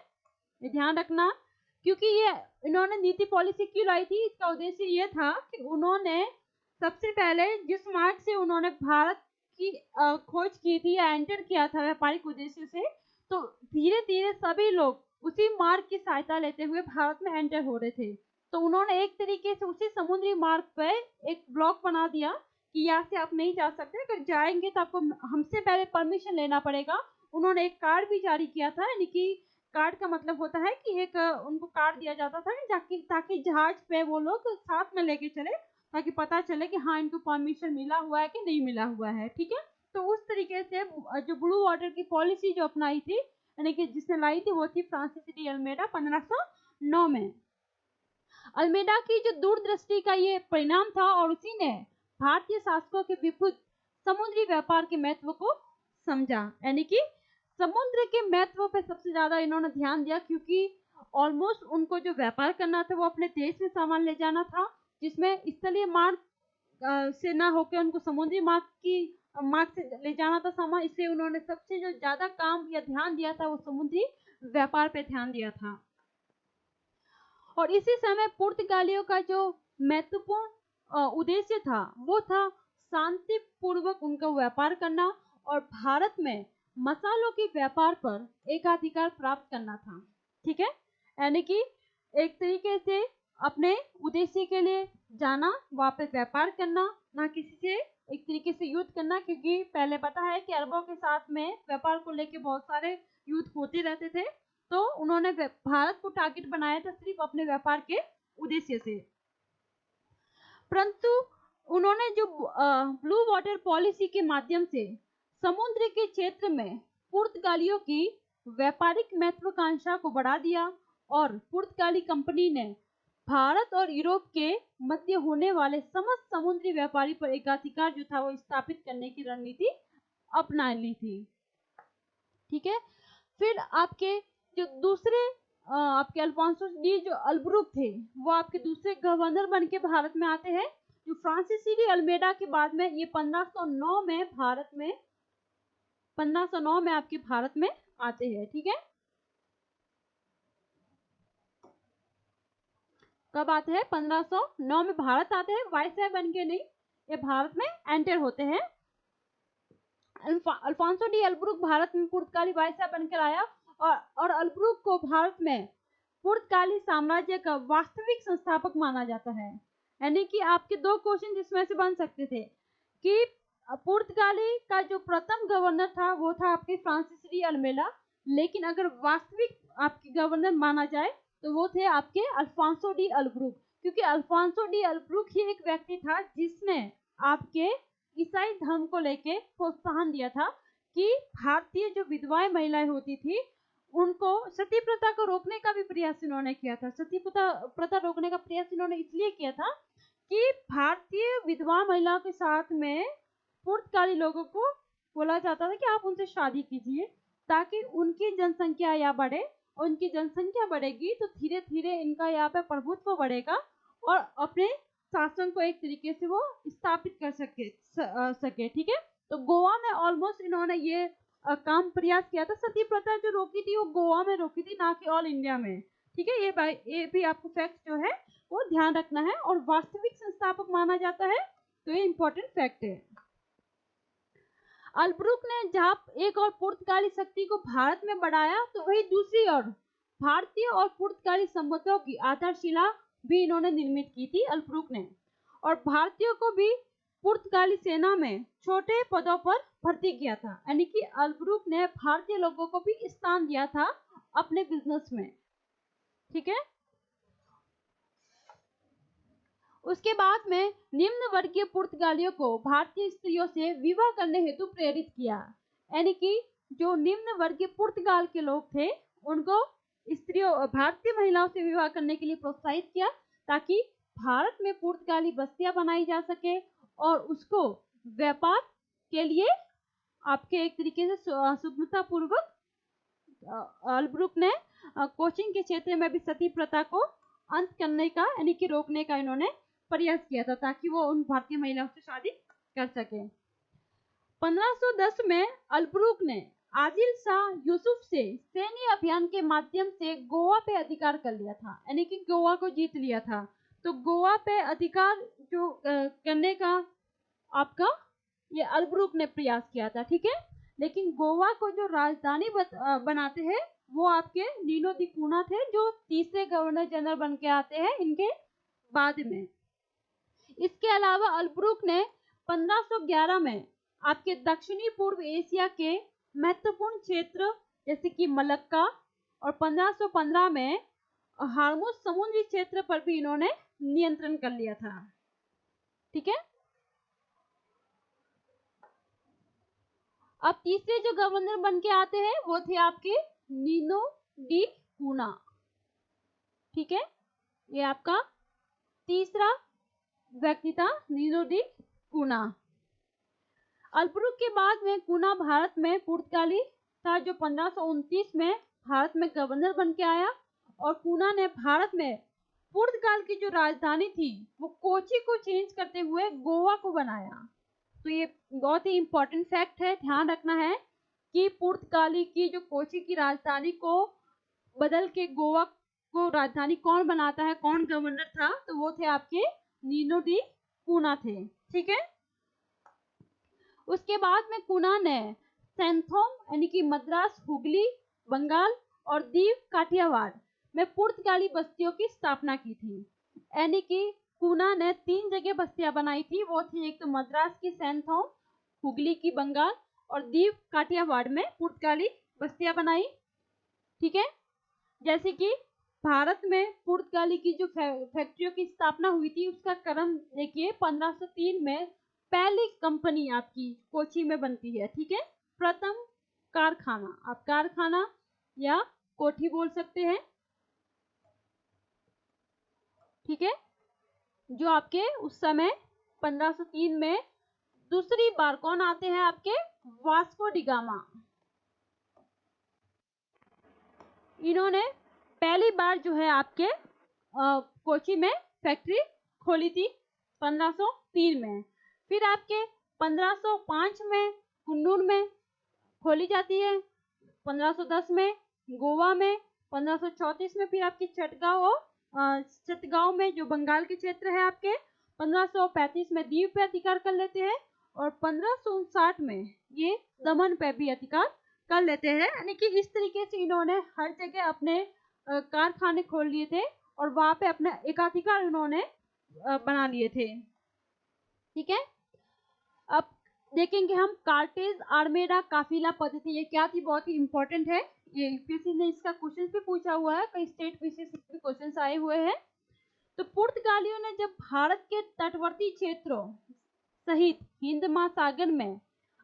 ये ध्यान रखना, क्योंकि ये इन्होंने नीति पॉलिसी क्यों लाई थी, इसका उद्देश्य ये था कि उन्होंने सबसे पहले जिस मार्ग से उन्होंने भारत की खोज की थी या एंटर किया था व्यापारिक उद्देश्य से, तो धीरे धीरे सभी लोग उसी मार्ग की सहायता लेते हुए भारत में एंटर हो रहे थे। तो उन्होंने एक तरीके से उसी समुद्री मार्ग पे एक ब्लॉक बना दिया कि यहाँ से आप नहीं जा सकते, अगर जाएंगे तो आपको हमसे पहले परमिशन लेना पड़ेगा। उन्होंने एक कार्ड भी जारी किया था, यानी कि कार्ड का मतलब होता है कि एक उनको कार्ड दिया जाता था ताकि जहाज पे वो लोग साथ में लेके चले, ताकि पता चले कि हाँ इनको परमिशन मिला हुआ है कि नहीं मिला हुआ है। ठीक है, तो उस तरीके से जो ब्लू वाटर की पॉलिसी जो अपनाई थी यानी कि जिसने लाई थी वो थी फ्रांसिस डी अल्मेडा 1509 में। अल्मेडा की जो दूरदृष्टि का ये परिणाम था और उसी ने भारतीय शासकों के विपुल समुद्री व्यापार के महत्व को समझा, यानी कि समुद्र के महत्व पे सबसे ज्यादा इन्होंने ध्यान दिया, क्योंकि ऑलमोस्ट उनको जो व्यापार करना था वो अपने देश में सामान ले जाना था, जिसमें स्थलीय मार्ग से ना होकर उनको समुद्री मार्ग से ले जाना था सामान। इसलिए उन्होंने सबसे जो ज्यादा काम या ध्यान दिया था वो समुद्री व्यापार पे ध्यान दिया था। और इसी समय पुर्तगालियों का जो महत्वपूर्ण उद्देश्य था वो था शांति पूर्वक उनका व्यापार करना और भारत में मसालों के व्यापार पर एकाधिकार प्राप्त करना था। ठीक है, यानी कि एक तरीके से अपने उद्देश्य के लिए जाना, वापस व्यापार करना, ना किसी से एक तरीके से युद्ध करना, क्योंकि पहले पता है कि अरबों के साथ में व्यापार को लेके बहुत सारे युद्ध होते रहते थे। तो उन्होंने भारत को टारगेट बनाया था सिर्फ अपने व्यापार के उद्देश्य से। परंतु उन्होंने जो ब्लू वाटर पॉलिसी के माध्यम से समुद्र के क्षेत्र में पुर्तगालियों की व्यापारिक महत्वाकांक्षा को बढ़ा दिया और पुर्तगाली कंपनी ने भारत और यूरोप के मध्य होने वाले समस्त समुद्री व्यापारी पर एकाधिकार जो था वो स्थापित करने की रणनीति अपना ली थी। ठीक है, फिर आपके जो दूसरे आपके अल्फांसो डी जो अल्ब्रुक थे वो आपके दूसरे गवर्नर बन के भारत में आते हैं, जो फ्रांसिस डी अल्मेडा के बाद में ये 1509 में आपके भारत में आते हैं। ठीक है, कब आते हैं 1509 में भारत आते हैं, वाइसराय बन के नहीं, ये भारत में एंटर होते हैं। अल्फांसो डी अल्ब्रुक भारत में पुर्तगाली वाइसराय बनकर आया और अल्ब्रुक को भारत में पुर्तगाली साम्राज्य का वास्तविक संस्थापक माना जाता है। यानी कि आपके दो क्वेश्चन जिसमें से बन सकते थे कि पुर्तगाली का जो प्रथम गवर्नर था वो था आपके फ्रांसिस डी अल्मेडा, लेकिन अगर वास्तविक आपके गवर्नर माना जाए तो वो थे आपके अल्फांसो डी अल्ब्रुक, क्योंकि अल्फांसो डी अल्ब्रुक ही एक व्यक्ति था जिसने आपके ईसाई धर्म को लेके प्रोत्साहन दिया था कि भारतीय जो विधवाएं महिलाएं होती थी उनको सती प्रथा को रोकने का भी प्रयास इन्होंने किया था। सती प्रथा रोकने का प्रयास इन्होंने इसलिए किया था कि भारतीय विधवा महिलाओं के साथ में पुर्तगाली लोगों को बोला जाता था कि आप उनसे शादी कीजिए ताकि उनकी जनसंख्या यहाँ बढ़े, और उनकी जनसंख्या बढ़ेगी तो धीरे धीरे इनका यहाँ पे प्रभुत्व बढ़ेगा और अपने शासन को एक तरीके से वो स्थापित कर सके। ठीक है, तो गोवा में ऑलमोस्ट इन्होंने ये काम प्रयास किया था। सती प्रथा जो रोकी थी वो गोवा में रोकी थी, ना कि ऑल इंडिया में। ठीक है, ये भी आपको फैक्ट जो है वो ध्यान रखना है। और वास्तविक संस्थापक माना जाता है, तो ये इंपॉर्टेंट फैक्ट है। अल्ब्रुक ने जहाँ एक और पुर्तगाली शक्ति को भारत में बढ़ाया, तो वही दूसरी ओर भारतीय और पुर्तगाली संबंधों की आधारशिला भी इन्होंने निर्मित की थी अल्ब्रुक ने। और भारतीयों को भी पुर्तगाली सेना में छोटे पदों पर भर्ती किया था, यानी कि अल्ब्रुक ने भारतीय लोगों को भी स्थान दिया था अपने बिजनेस में। ठीक है, उसके बाद में निम्न वर्गीय पुर्तगालियों को भारतीय स्त्रियों से विवाह करने हेतु प्रेरित किया, यानी कि जो निम्न वर्गीय पुर्तगाल के लोग थे उनको स्त्रियों भारतीय महिलाओं से विवाह करने के लिए प्रोत्साहित किया, ताकि भारत में पुर्तगाली बस्तियां बनाई जा सके और उसको व्यापार के लिए आपके एक तरीके से सुगमता पूर्वक अल्ब्रुक ने कोचिंग के क्षेत्र में भी सती प्रथा को अंत करने का, यानी कि रोकने का इन्होंने प्रयास किया था, ताकि वो उन भारतीय महिलाओं से शादी कर सके। 1510 में अल्ब्रुक ने आदिल शाह यूसुफ से सैन्य अभियान के माध्यम से गोवा पे अधिकार कर लिया था, यानी कि गोवा को जीत लिया था। तो गोवा पे अधिकार जो करने का आपका ये अल्ब्रुक ने प्रयास किया था। ठीक है, लेकिन गोवा को जो राजधानी बनाते हैं वो आपके नीनो दी कूना थे, जो तीसरे गवर्नर जनरल बन के आते हैं इनके बाद में। इसके अलावा अल्ब्रुक ने 1511 में आपके दक्षिणी पूर्व एशिया के महत्वपूर्ण क्षेत्र जैसे कि मलक्का, और 1515 में हार्मुज समुद्री क्षेत्र पर भी इन्होंने नियंत्रण कर लिया था। ठीक है, अब तीसरे जो गवर्नर बन के आते हैं वो थे आपके नीनो डी कूना। ठीक है, ये आपका तीसरा व्यक्ति था, नीनो डी कूना। अल्ब्रुक के बाद में कूना भारत में पुर्तगाली था, जो 1529 में भारत में गवर्नर बन के आया। और कूना ने भारत में पुर्तगाल की जो राजधानी थी वो कोची को चेंज करते हुए गोवा को बनाया। तो ये बहुत ही इंपॉर्टेंट फैक्ट है, ध्यान रखना है कि पुर्तगाली की जो कोची की राजधानी को बदल के गोवा को राजधानी कौन बनाता है, कौन गवर्नर था, तो वो थे आपके नीनो डी कूना थे। ठीक है, उसके बाद में कूना ने सैंथोम यानी कि मद्रास, हुगली, बंगाल और दीव काठियावाड़ में पुर्तगाली बस्तियों की स्थापना की थी। यानी कि कूना ने 3 जगह बस्तियां बनाई थी, वो थी एक तो मद्रास की सैंथोम, हुगली की बंगाल और दीव काठियावाड़ में पुर्तगाली बस्तियां बनाई। ठीक है, जैसे कि भारत में पुर्तगाली की जो फैक्ट्रियों की स्थापना हुई थी उसका क्रम देखिए, 1503 में पहली कंपनी आपकी कोची में बनती है। ठीक है, प्रथम कारखाना, आप कारखाना या कोठी बोल सकते हैं। ठीक है, जो आपके उस समय 1503 में दूसरी बार कौन आते हैं, आपके वास्को डी गामा। इन्होंने पहली बार जो है आपके कोची में फैक्ट्री खोली थी 1503 में। फिर आपके 1505 में कुन्नूर में खोली जाती है, 1510 में गोवा में, 1534 में फिर आपकी चटगांव में जो बंगाल के क्षेत्र है आपके, 1535 में दीव पे अधिकार कर लेते हैं और 1559 में ये दमन पे भी अधिकार कर लेते हैं। यानी कि इस तरीके से इन्होंने हर जगह अपने कारखाने खोल लिए थे और वहां पे अपना एकाधिकार इन्होंने बना लिए थे। ठीक है, अब देखेंगे हम कार्टेज आर्मेडा काफिला पद्धति, ये क्या थी, बहुत ही इंपॉर्टेंट है। ये यूपीएससी ने इसका क्वेश्चन भी पूछा हुआ है, कई स्टेट पीसीएस के क्वेश्चन आए हुए हैं। तो पुर्तगालियों ने जब भारत के तटवर्ती क्षेत्रों सहित हिंद महासागर में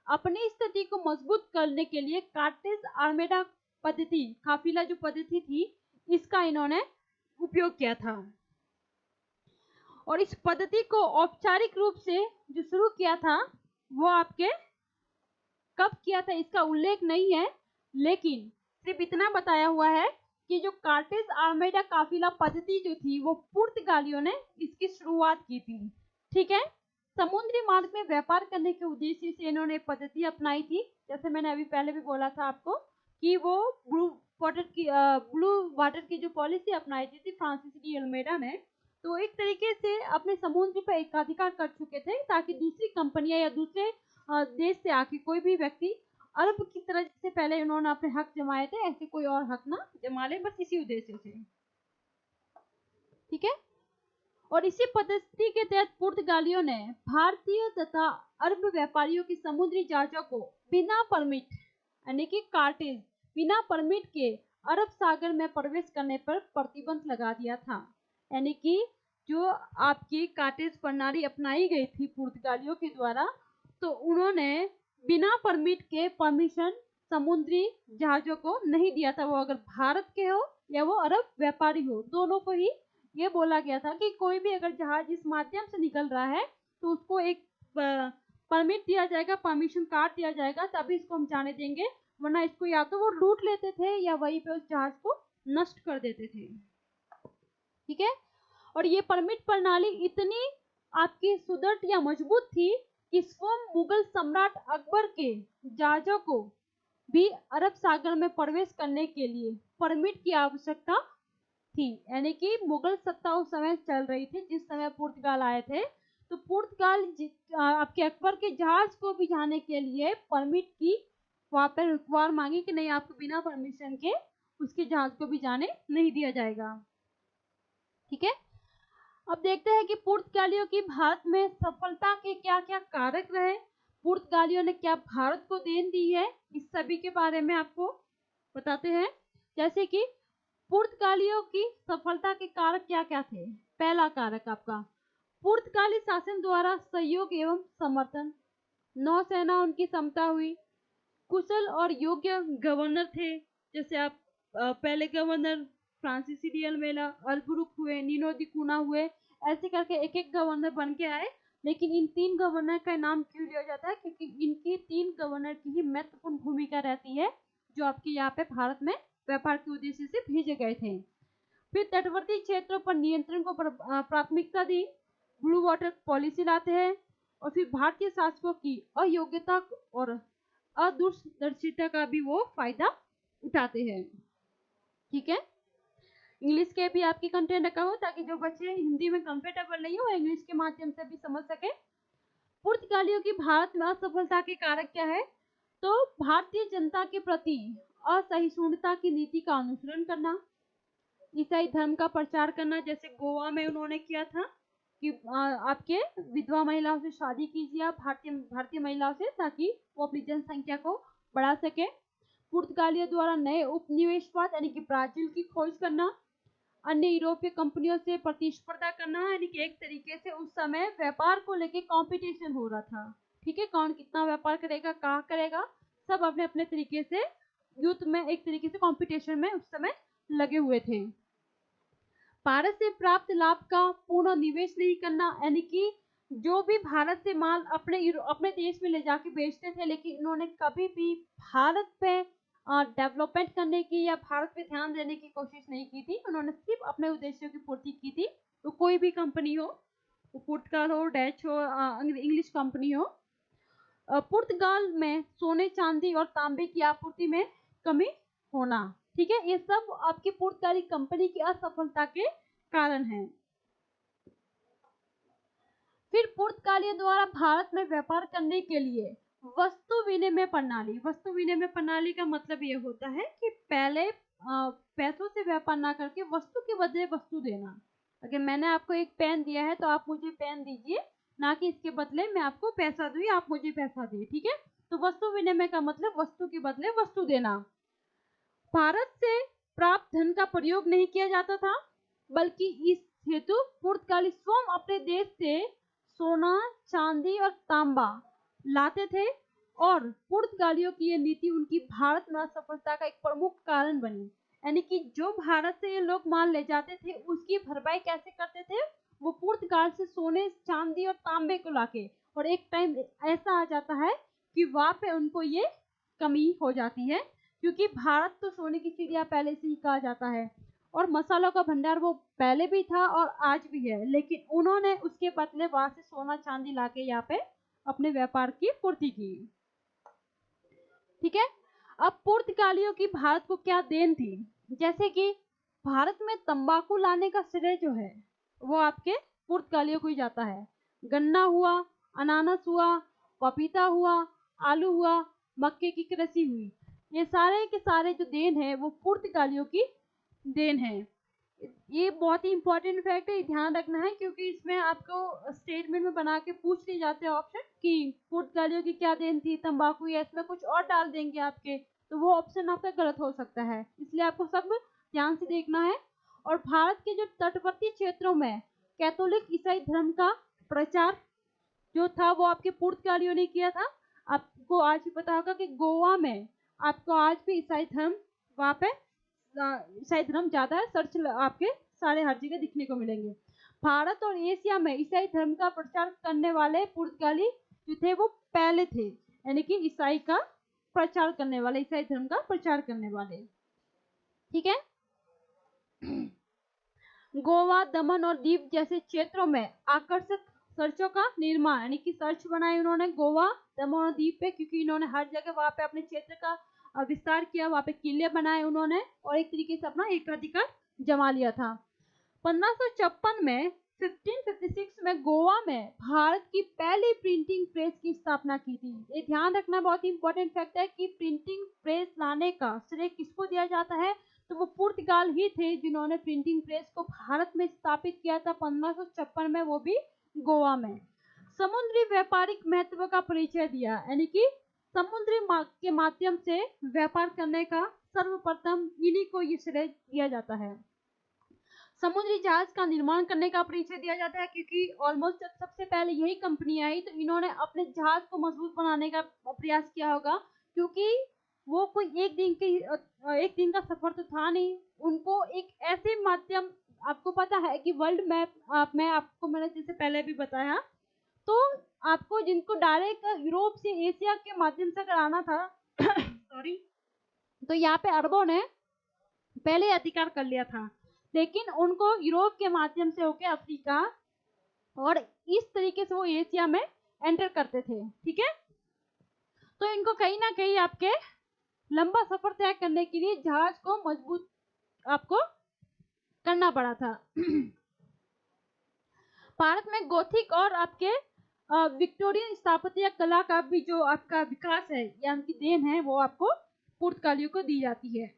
अपनी स्थिति को मजबूत करने के लिए कार्टेज आर्मेडा पद्धति, काफिला जो पद्धति थी, इसका इन्होंने उपयोग किया था। और इस पद्धति को औपचारिक रूप से जो शुरू किया था वो आपके कब किया था इसका उल्लेख नहीं है, लेकिन सिर्फ इतना बताया हुआ है कि जो कार्टेज आर्मेडा काफिला पद्धति जो थी वो पुर्तगालियों ने इसकी शुरुआत की थी। ठीक है, समुद्री मार्ग में व्यापार करने के उद्देश्य से इन्होंने पद्धति अपनाई थी। जैसे मैंने अभी पहले भी बोला था आपको कि वो ब्लू वाटर की जो पॉलिसी अपनाई थी फ्रांसिस डी अल्मेडा ने, तो एक तरीके से अपने समुद्र पर एकाधिकार कर चुके थे ताकि दूसरी कंपनियां या दूसरे देश से आके कोई भी व्यक्ति अरब की तरह जैसे पहले उन्होंने अपने हक जमाए थे ऐसे कोई और हक ना जमा ले, बस इसी उद्देश्य से। ठीक है। और इसी पद्धति के तहत पुर्तगालियों ने भारतीय तथा अरब व्यापारियों की समुद्री जहाजों को बिना परमिट यानी कि कार्टेज बिना परमिट के अरब सागर में प्रवेश करने पर प्रतिबंध लगा दिया था। यानी कि जो आपकी कार्टेज प्रणाली अपनाई गई थी पुर्तगालियों के द्वारा, तो उन्होंने बिना परमिट के परमिशन समुद्री जहाजों को नहीं दिया था, वो अगर भारत के हो या वो अरब व्यापारी हो, दोनों को ही ये बोला गया था कि कोई भी अगर जहाज इस माध्यम से निकल रहा है तो उसको एक परमिट दिया जाएगा, परमिशन कार्ड दिया जाएगा, तभी इसको हम जाने देंगे, वरना इसको या तो वो लूट लेते थे या वहीं पे उस जहाज को नष्ट कर देते थे। ठीक है। और ये परमिट प्रणाली इतनी आपकी सुदृढ़ या मजबूत थी कि स्वयं मुगल सम्राट अकबर के जहाजों को भी अरब सागर में प्रवेश करने के लिए परमिट की आवश्यकता थी। यानी कि मुगल सत्ता उस समय चल रही थी जिस समय पुर्तगाल आए थे, तो पुर्तगाल आपके अकबर के जहाज को भी जाने के लिए परमिट की वहां पर रिक्वायर मांगी कि नहीं, आपको बिना परमिशन के उसके जहाज को भी जाने नहीं दिया जाएगा। ठीक है। अब देखते हैं कि पुर्तगालियों की भारत में सफलता के क्या क्या कारक रहे, पुर्तगालियों ने क्या भारत को देन दी है, इस सभी के बारे में आपको बताते हैं। जैसे कि पुर्तगालियों की सफलता के कारक क्या क्या थे। पहला कारक आपका पुर्तगाली शासन द्वारा सहयोग एवं समर्थन, नौसेना उनकी क्षमता हुई, कुशल और योग्य गवर्नर थे। जैसे आप पहले गवर्नर फ्रांसिस डी अल्मेडा, अल्बुरुक हुए, नीनो दी कूना हुए, ऐसे करके एक एक गवर्नर बन के आए। लेकिन इन 3 गवर्नर का नाम क्यों लिया जाता है, क्योंकि इनकी 3 गवर्नर की ही महत्वपूर्ण भूमिका रहती है जो आपके यहाँ पे भारत में व्यापार के उद्देश्य से भेजे गए थे। फिर तटवर्ती क्षेत्रों पर नियंत्रण को प्राथमिकता दी, ब्लू वाटर पॉलिसी लाते हैं, और फिर भारतीय शासकों की अयोग्यता और अदूरदर्शिता का भी वो फायदा उठाते हैं। ठीक है। इंग्लिश के भी आपकी कंटेंट रखा हो ताकि जो बच्चे हिंदी में कंफर्टेबल नहीं हो इंग्लिश के माध्यम से भी समझ सके। पुर्तगालियों की भारत में असफलता के कारक क्या है, तो भारतीय जनता के प्रति असहिष्णुता की नीति का अनुसरण करना, ईसाई धर्म का प्रचार करना, जैसे गोवा में उन्होंने किया था कि आपके विधवा महिलाओं से शादी कीजिए आप भारतीय महिलाओं से, ताकि वो अपनी जनसंख्या को बढ़ा सके। पुर्तगालियों द्वारा नए उपनिवेशवाद यानी कि ब्राजील की खोज करना, अन्य यूरोपीय कंपनियों से प्रतिस्पर्धा करना, यानी कि एक तरीके से उस समय व्यापार को लेके कंपटीशन हो रहा था। ठीक है, कौन कितना व्यापार करेगा, कहाँ करेगा, सब अपने अपने तरीके से युद्ध में एक तरीके से कंपटीशन में उस समय लगे हुए थे। भारत से प्राप्त लाभ का पूर्ण निवेश नहीं करना, यानी कि जो भी भारत से माल अपने देश में ले जाके बेचते थे, लेकिन इन्होंने कभी भी भारत पे डेवलपमेंट करने की या भारत पे ध्यान देने की कोशिश नहीं की थी। उन्होंने सिर्फ अपने उद्देश्यों की पूर्ति की थी। तो कोई भी कंपनी हो, पुर्तगाल हो, डच हो, इंग्लिश कंपनी हो, पुर्तगाल में सोने चांदी और तांबे की आपूर्ति में कमी होना। ठीक है, ये सब आपकी पुर्तगाली कंपनी की असफलता के कारण हैं। फिर पुर्तगालियों द्वारा भारत में व्यापार करने के लिए वस्तु विनिमय प्रणाली। वस्तु विनिमय प्रणाली का मतलब ये होता है कि पहले पैसों से व्यापार ना करके वस्तु के बदले वस्तु देना। अगर मैंने आपको एक पेन दिया है तो आप मुझे पेन दीजिए, ना कि इसके बदले मैं आपको पैसा दूं या आप मुझे पैसा दें। ठीक है, तो वस्तु विनिमय का मतलब वस्तु के बदले वस्तु देना। भारत से प्राप्त धन का प्रयोग नहीं किया जाता था, बल्कि इस हेतु पुर्तगाली स्वयं अपने देश से सोना, चांदी और तांबा लाते थे, और पुर्तगालियों की यह नीति उनकी भारत में असफलता का एक प्रमुख कारण बनी। यानी कि जो भारत से ये लोग माल ले जाते थे उसकी भरपाई कैसे करते थे, वो पुर्तगाल से सोने, चांदी और तांबे को लाके, और एक टाइम ऐसा आ जाता है कि वहां पे उनको ये कमी हो जाती है, क्योंकि भारत तो सोने की चिड़िया पहले से ही कहा जाता है, और मसालों का भंडार वो पहले भी था और आज भी है, लेकिन उन्होंने उसके बदले वहां से सोना चांदी लाके यहाँ पे अपने व्यापार की पूर्ति की। ठीक है। अब पुर्तगालियों की भारत को क्या देन थी, जैसे कि भारत में तंबाकू लाने का श्रेय जो है वो आपके पुर्तगालियों को ही जाता है। गन्ना हुआ, अनानास हुआ, पपीता हुआ, आलू हुआ, मक्के की कृषि हुई, ये सारे के सारे जो देन है वो पुर्तगालियों की देन है। ये बहुत ही इंपॉर्टेंट फैक्ट है, ध्यान रखना है, क्योंकि इसमें आपको स्टेटमेंट में बना के पूछ लिए जाते हैं ऑप्शन कि पुर्तगालियों की क्या देन थी, तंबाकू, या इसमें कुछ और डाल देंगे आपके, तो वो ऑप्शन आपका गलत हो सकता है, इसलिए आपको सब ध्यान से देखना है। और भारत के जो तटवर्ती क्षेत्रों में कैथोलिक ईसाई धर्म का प्रचार जो था वो आपके पुर्तगालियों ने किया था। आपको आज भी पता होगा कि गोवा में आपको आज भी ईसाई धर्म वहाँ पे ईसाई धर्म ज्यादा है, सर्च आपके सारे हर जगह दिखने को मिलेंगे। भारत और एशिया में ईसाई धर्म का प्रचार करने वाले पुर्तगाली जो थे वो पहले थे, यानी कि ईसाई का प्रचार करने वाले, ईसाई धर्म का प्रचार करने वाले। ठीक है। गोवा, दमन और दीव जैसे क्षेत्रों में आकर्षक सर्चों का निर्माण, यानी कि सर्च बनाए उन्होंने गोवा, दमन और दीव पे, क्योंकि इन्होंने हर जगह वहां पे अपने क्षेत्र का विस्तार किया, वहां पे किले बनाए उन्होंने और एक तरीके से अपना एकाधिकार जमा लिया था। 1556 में 1556 में गोवा में भारत की पहली प्रिंटिंग प्रेस की स्थापना की थी। ये ध्यान रखना बहुत इंपॉर्टेंट फैक्ट है कि प्रिंटिंग प्रेस लाने का श्रेय किसको दिया जाता है, तो वो पुर्तगाल ही थे जिन्होंने प्रिंटिंग प्रेस को भारत में स्थापित किया था 1556 में, वो भी गोवा में। समुद्री व्यापारिक महत्व का परिचय दिया, यानी कि समुद्री के माध्यम से व्यापार करने का सर्वप्रथम इन्हीं को ये श्रेय दिया जाता है। समुद्री जहाज का निर्माण करने का परिचय दिया जाता है, क्योंकि ऑलमोस्ट सबसे पहले यही कंपनी आई तो इन्होंने अपने जहाज को मजबूत बनाने का प्रयास किया होगा, क्योंकि वो कोई एक दिन का सफर तो था नहीं, उनको एक ऐसे माध्यम, आपको पता है कि वर्ल्ड मैप मैं आपको मैंने जैसे पहले भी बताया, तो आपको जिनको डायरेक्ट यूरोप से एशिया के माध्यम से कराना था सॉरी, तो यहाँ पे अरबों ने पहले अधिकार कर लिया था, लेकिन उनको यूरोप के माध्यम से होके अफ्रीका और इस तरीके से वो एशिया में एंटर करते थे। ठीक है। तो इनको कहीं ना कहीं आपके लंबा सफर तय करने के लिए जहाज को मजबूत आपको करना पड़ा था। भारत में गोथिक और आपके विक्टोरियन स्थापत्य कला का भी जो आपका विकास है या उनकी देन है वो आपको पुर्तगालियों को दी जाती है।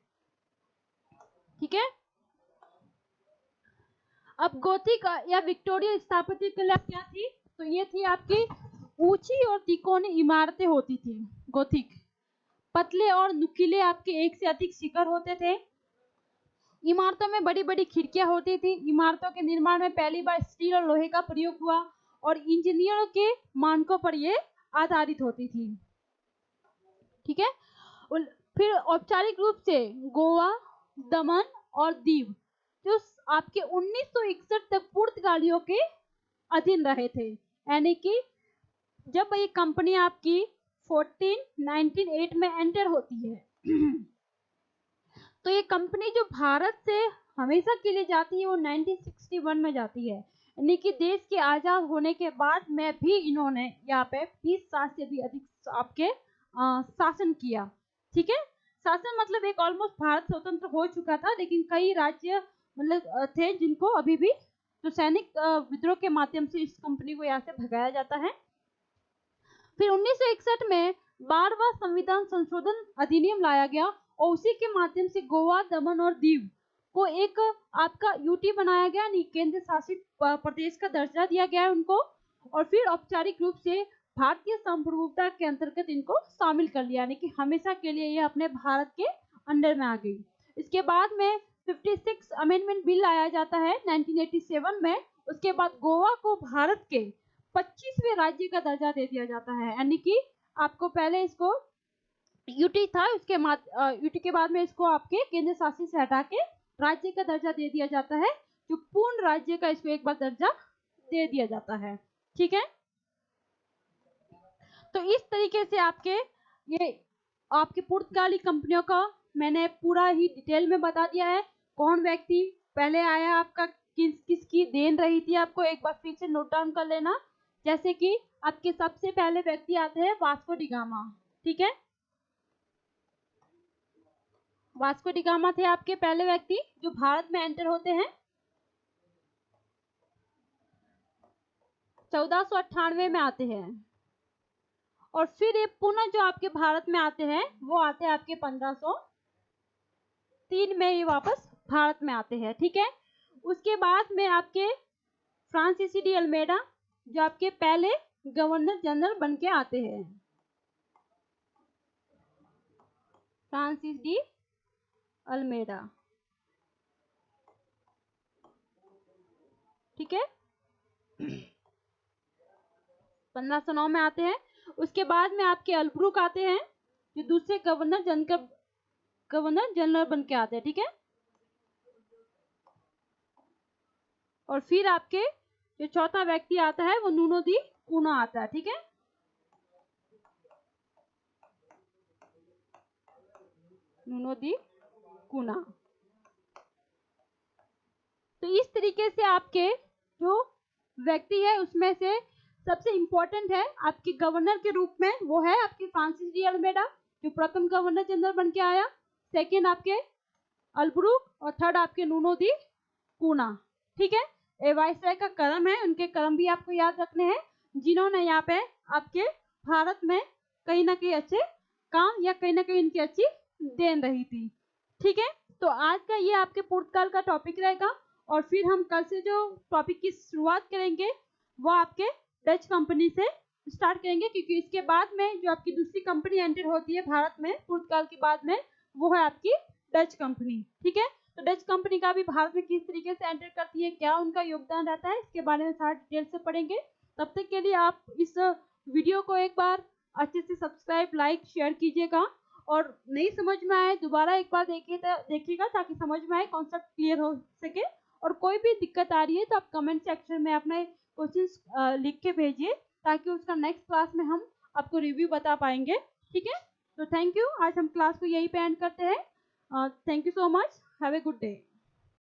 ठीक है। अब गोथिक या विक्टोरियन स्थापत्य कला क्या थी, तो ये थी आपकी ऊंची और तिकोनी इमारतें होती थी। गोथिक पतले और नुकीले आपके एक से अधिक शिखर होते थे। इमारतों में बड़ी बड़ी खिड़कियां होती थी। इमारतों के निर्माण में पहली बार स्टील और लोहे का प्रयोग हुआ और इंजीनियरों के मानकों पर ये आधारित होती थी। ठीक है। फिर औपचारिक रूप से गोवा, दमन और दीव जो आपके 1961 तक पुर्तगालियों के अधीन रहे थे, यानी कि जब ये कंपनी आपकी 1908 में एंटर होती है तो ये कंपनी जो भारत से हमेशा के लिए जाती है वो 1961 में जाती है, यानी कि देश के आजाद होने के बाद में भी इन्होंने यहाँ पे 20 साल से भी अधिक आपके शासन किया। ठीक है। शासन मतलब एक ऑलमोस्ट भारत स्वतंत्र हो चुका था, लेकिन कई राज्य मतलब थे जिनको अभी भी तो सैनिक विद्रोह के माध्यम से इस कंपनी को यहाँ से भगाया जाता है। फिर 1961 में 12वां संविधान संशोधन अधिनियम लाया गया और उसी के माध्यम से गोवा, दमन और दीव को एक आपका यूटी बनाया गया, यानी केंद्र शासित प्रदेश का दर्जा दिया गया है उनको, और फिर औपचारिक रूप से भारतीय संप्रभुता के अंतर्गत इनको शामिल कर लिया, यानी कि हमेशा के लिए ये अपने भारत के अंडर में आ गई। इसके बाद में 56 अमेंडमेंट बिल लाया जाता है 1987 में। उसके बाद गोवा को भारत के 25वें राज्य का दर्जा दे दिया जाता है, यानी कि आपको पहले इसको यूटी था, उसके यूटी के बाद में इसको आपके केंद्र शासित से हटा के राज्य का दर्जा दे दिया जाता है, जो पूर्ण राज्य का इसको एक बार दर्जा दे दिया जाता है। ठीक है। तो इस तरीके से आपके पुर्तगाली कंपनियों का मैंने पूरा ही डिटेल में बता दिया है। कौन व्यक्ति पहले आया, आपका किसकी देन रही थी, आपको एक बार फिर से नोट डाउन कर लेना। जैसे कि आपके सबसे पहले व्यक्ति आते हैं वास्को डी गामा, ठीक है। वास्को डी गामा थे आपके पहले व्यक्ति जो भारत में एंटर होते हैं 1498 में आते हैं। और फिर ये पुनः जो आपके भारत में आते हैं वो आते हैं आपके 1503 में ये वापस भारत में आते हैं, ठीक है। उसके बाद में आपके फ्रांसिस डी अल्मेडा जो आपके पहले गवर्नर जनरल बन के आते हैं, फ्रांसिस डी अल्मेडा, ठीक है। 1509 में आते हैं। उसके बाद में आपके अल्ब्रुक आते हैं जो दूसरे गवर्नर जनरल बन के आते हैं, ठीक है। और फिर आपके जो चौथा व्यक्ति आता है वो नूनो दी कूना आता है, ठीक है। नूनो दी कूना। तो इस तरीके से आपके जो व्यक्ति है उसमें से सबसे इंपॉर्टेंट है आपके गवर्नर के रूप में वो है आपके फ्रांसिस डी अल्मेडा जो प्रथम गवर्नर जनरल बन के आया, सेकेंड आपके अल्ब्रुक और थर्ड आपके नूनो दी कूना, ठीक है। ए वाइसराय का कर्म है, उनके कर्म भी आपको याद रखने हैं जिन्होंने यहाँ पे आपके भारत में कहीं ना कहीं अच्छे काम या कहीं ना कहीं उनकी अच्छी देन रही थी, ठीक है। तो आज का ये आपके पूर्वकाल का टॉपिक रहेगा और फिर हम कल से जो टॉपिक की शुरुआत करेंगे वो आपके डच कंपनी से स्टार्ट करेंगे, क्योंकि इसके बाद में जो आपकी दूसरी कंपनी एंटर होती है भारत में पूर्वकाल के बाद में वो है आपकी डच कंपनी, ठीक है। तो डच कंपनी का भी भारत में किस तरीके से एंटर करती है, क्या उनका योगदान रहता है, इसके बारे में सारा डिटेल से पढ़ेंगे। तब तक के लिए आप इस वीडियो को एक बार अच्छे से सब्सक्राइब, लाइक, शेयर कीजिएगा और नहीं समझ में आए दोबारा एक बार देखिएगा ताकि समझ में आए, कॉन्सेप्ट क्लियर हो सके। और कोई भी दिक्कत आ रही है तो आप कमेंट सेक्शन में अपने क्वेश्चंस लिख के भेजिए ताकि उसका नेक्स्ट क्लास में हम आपको रिव्यू बता पाएंगे, ठीक है। तो थैंक यू, आज हम क्लास को यहीं पे एंड करते हैं। Thank you so much, have a good day.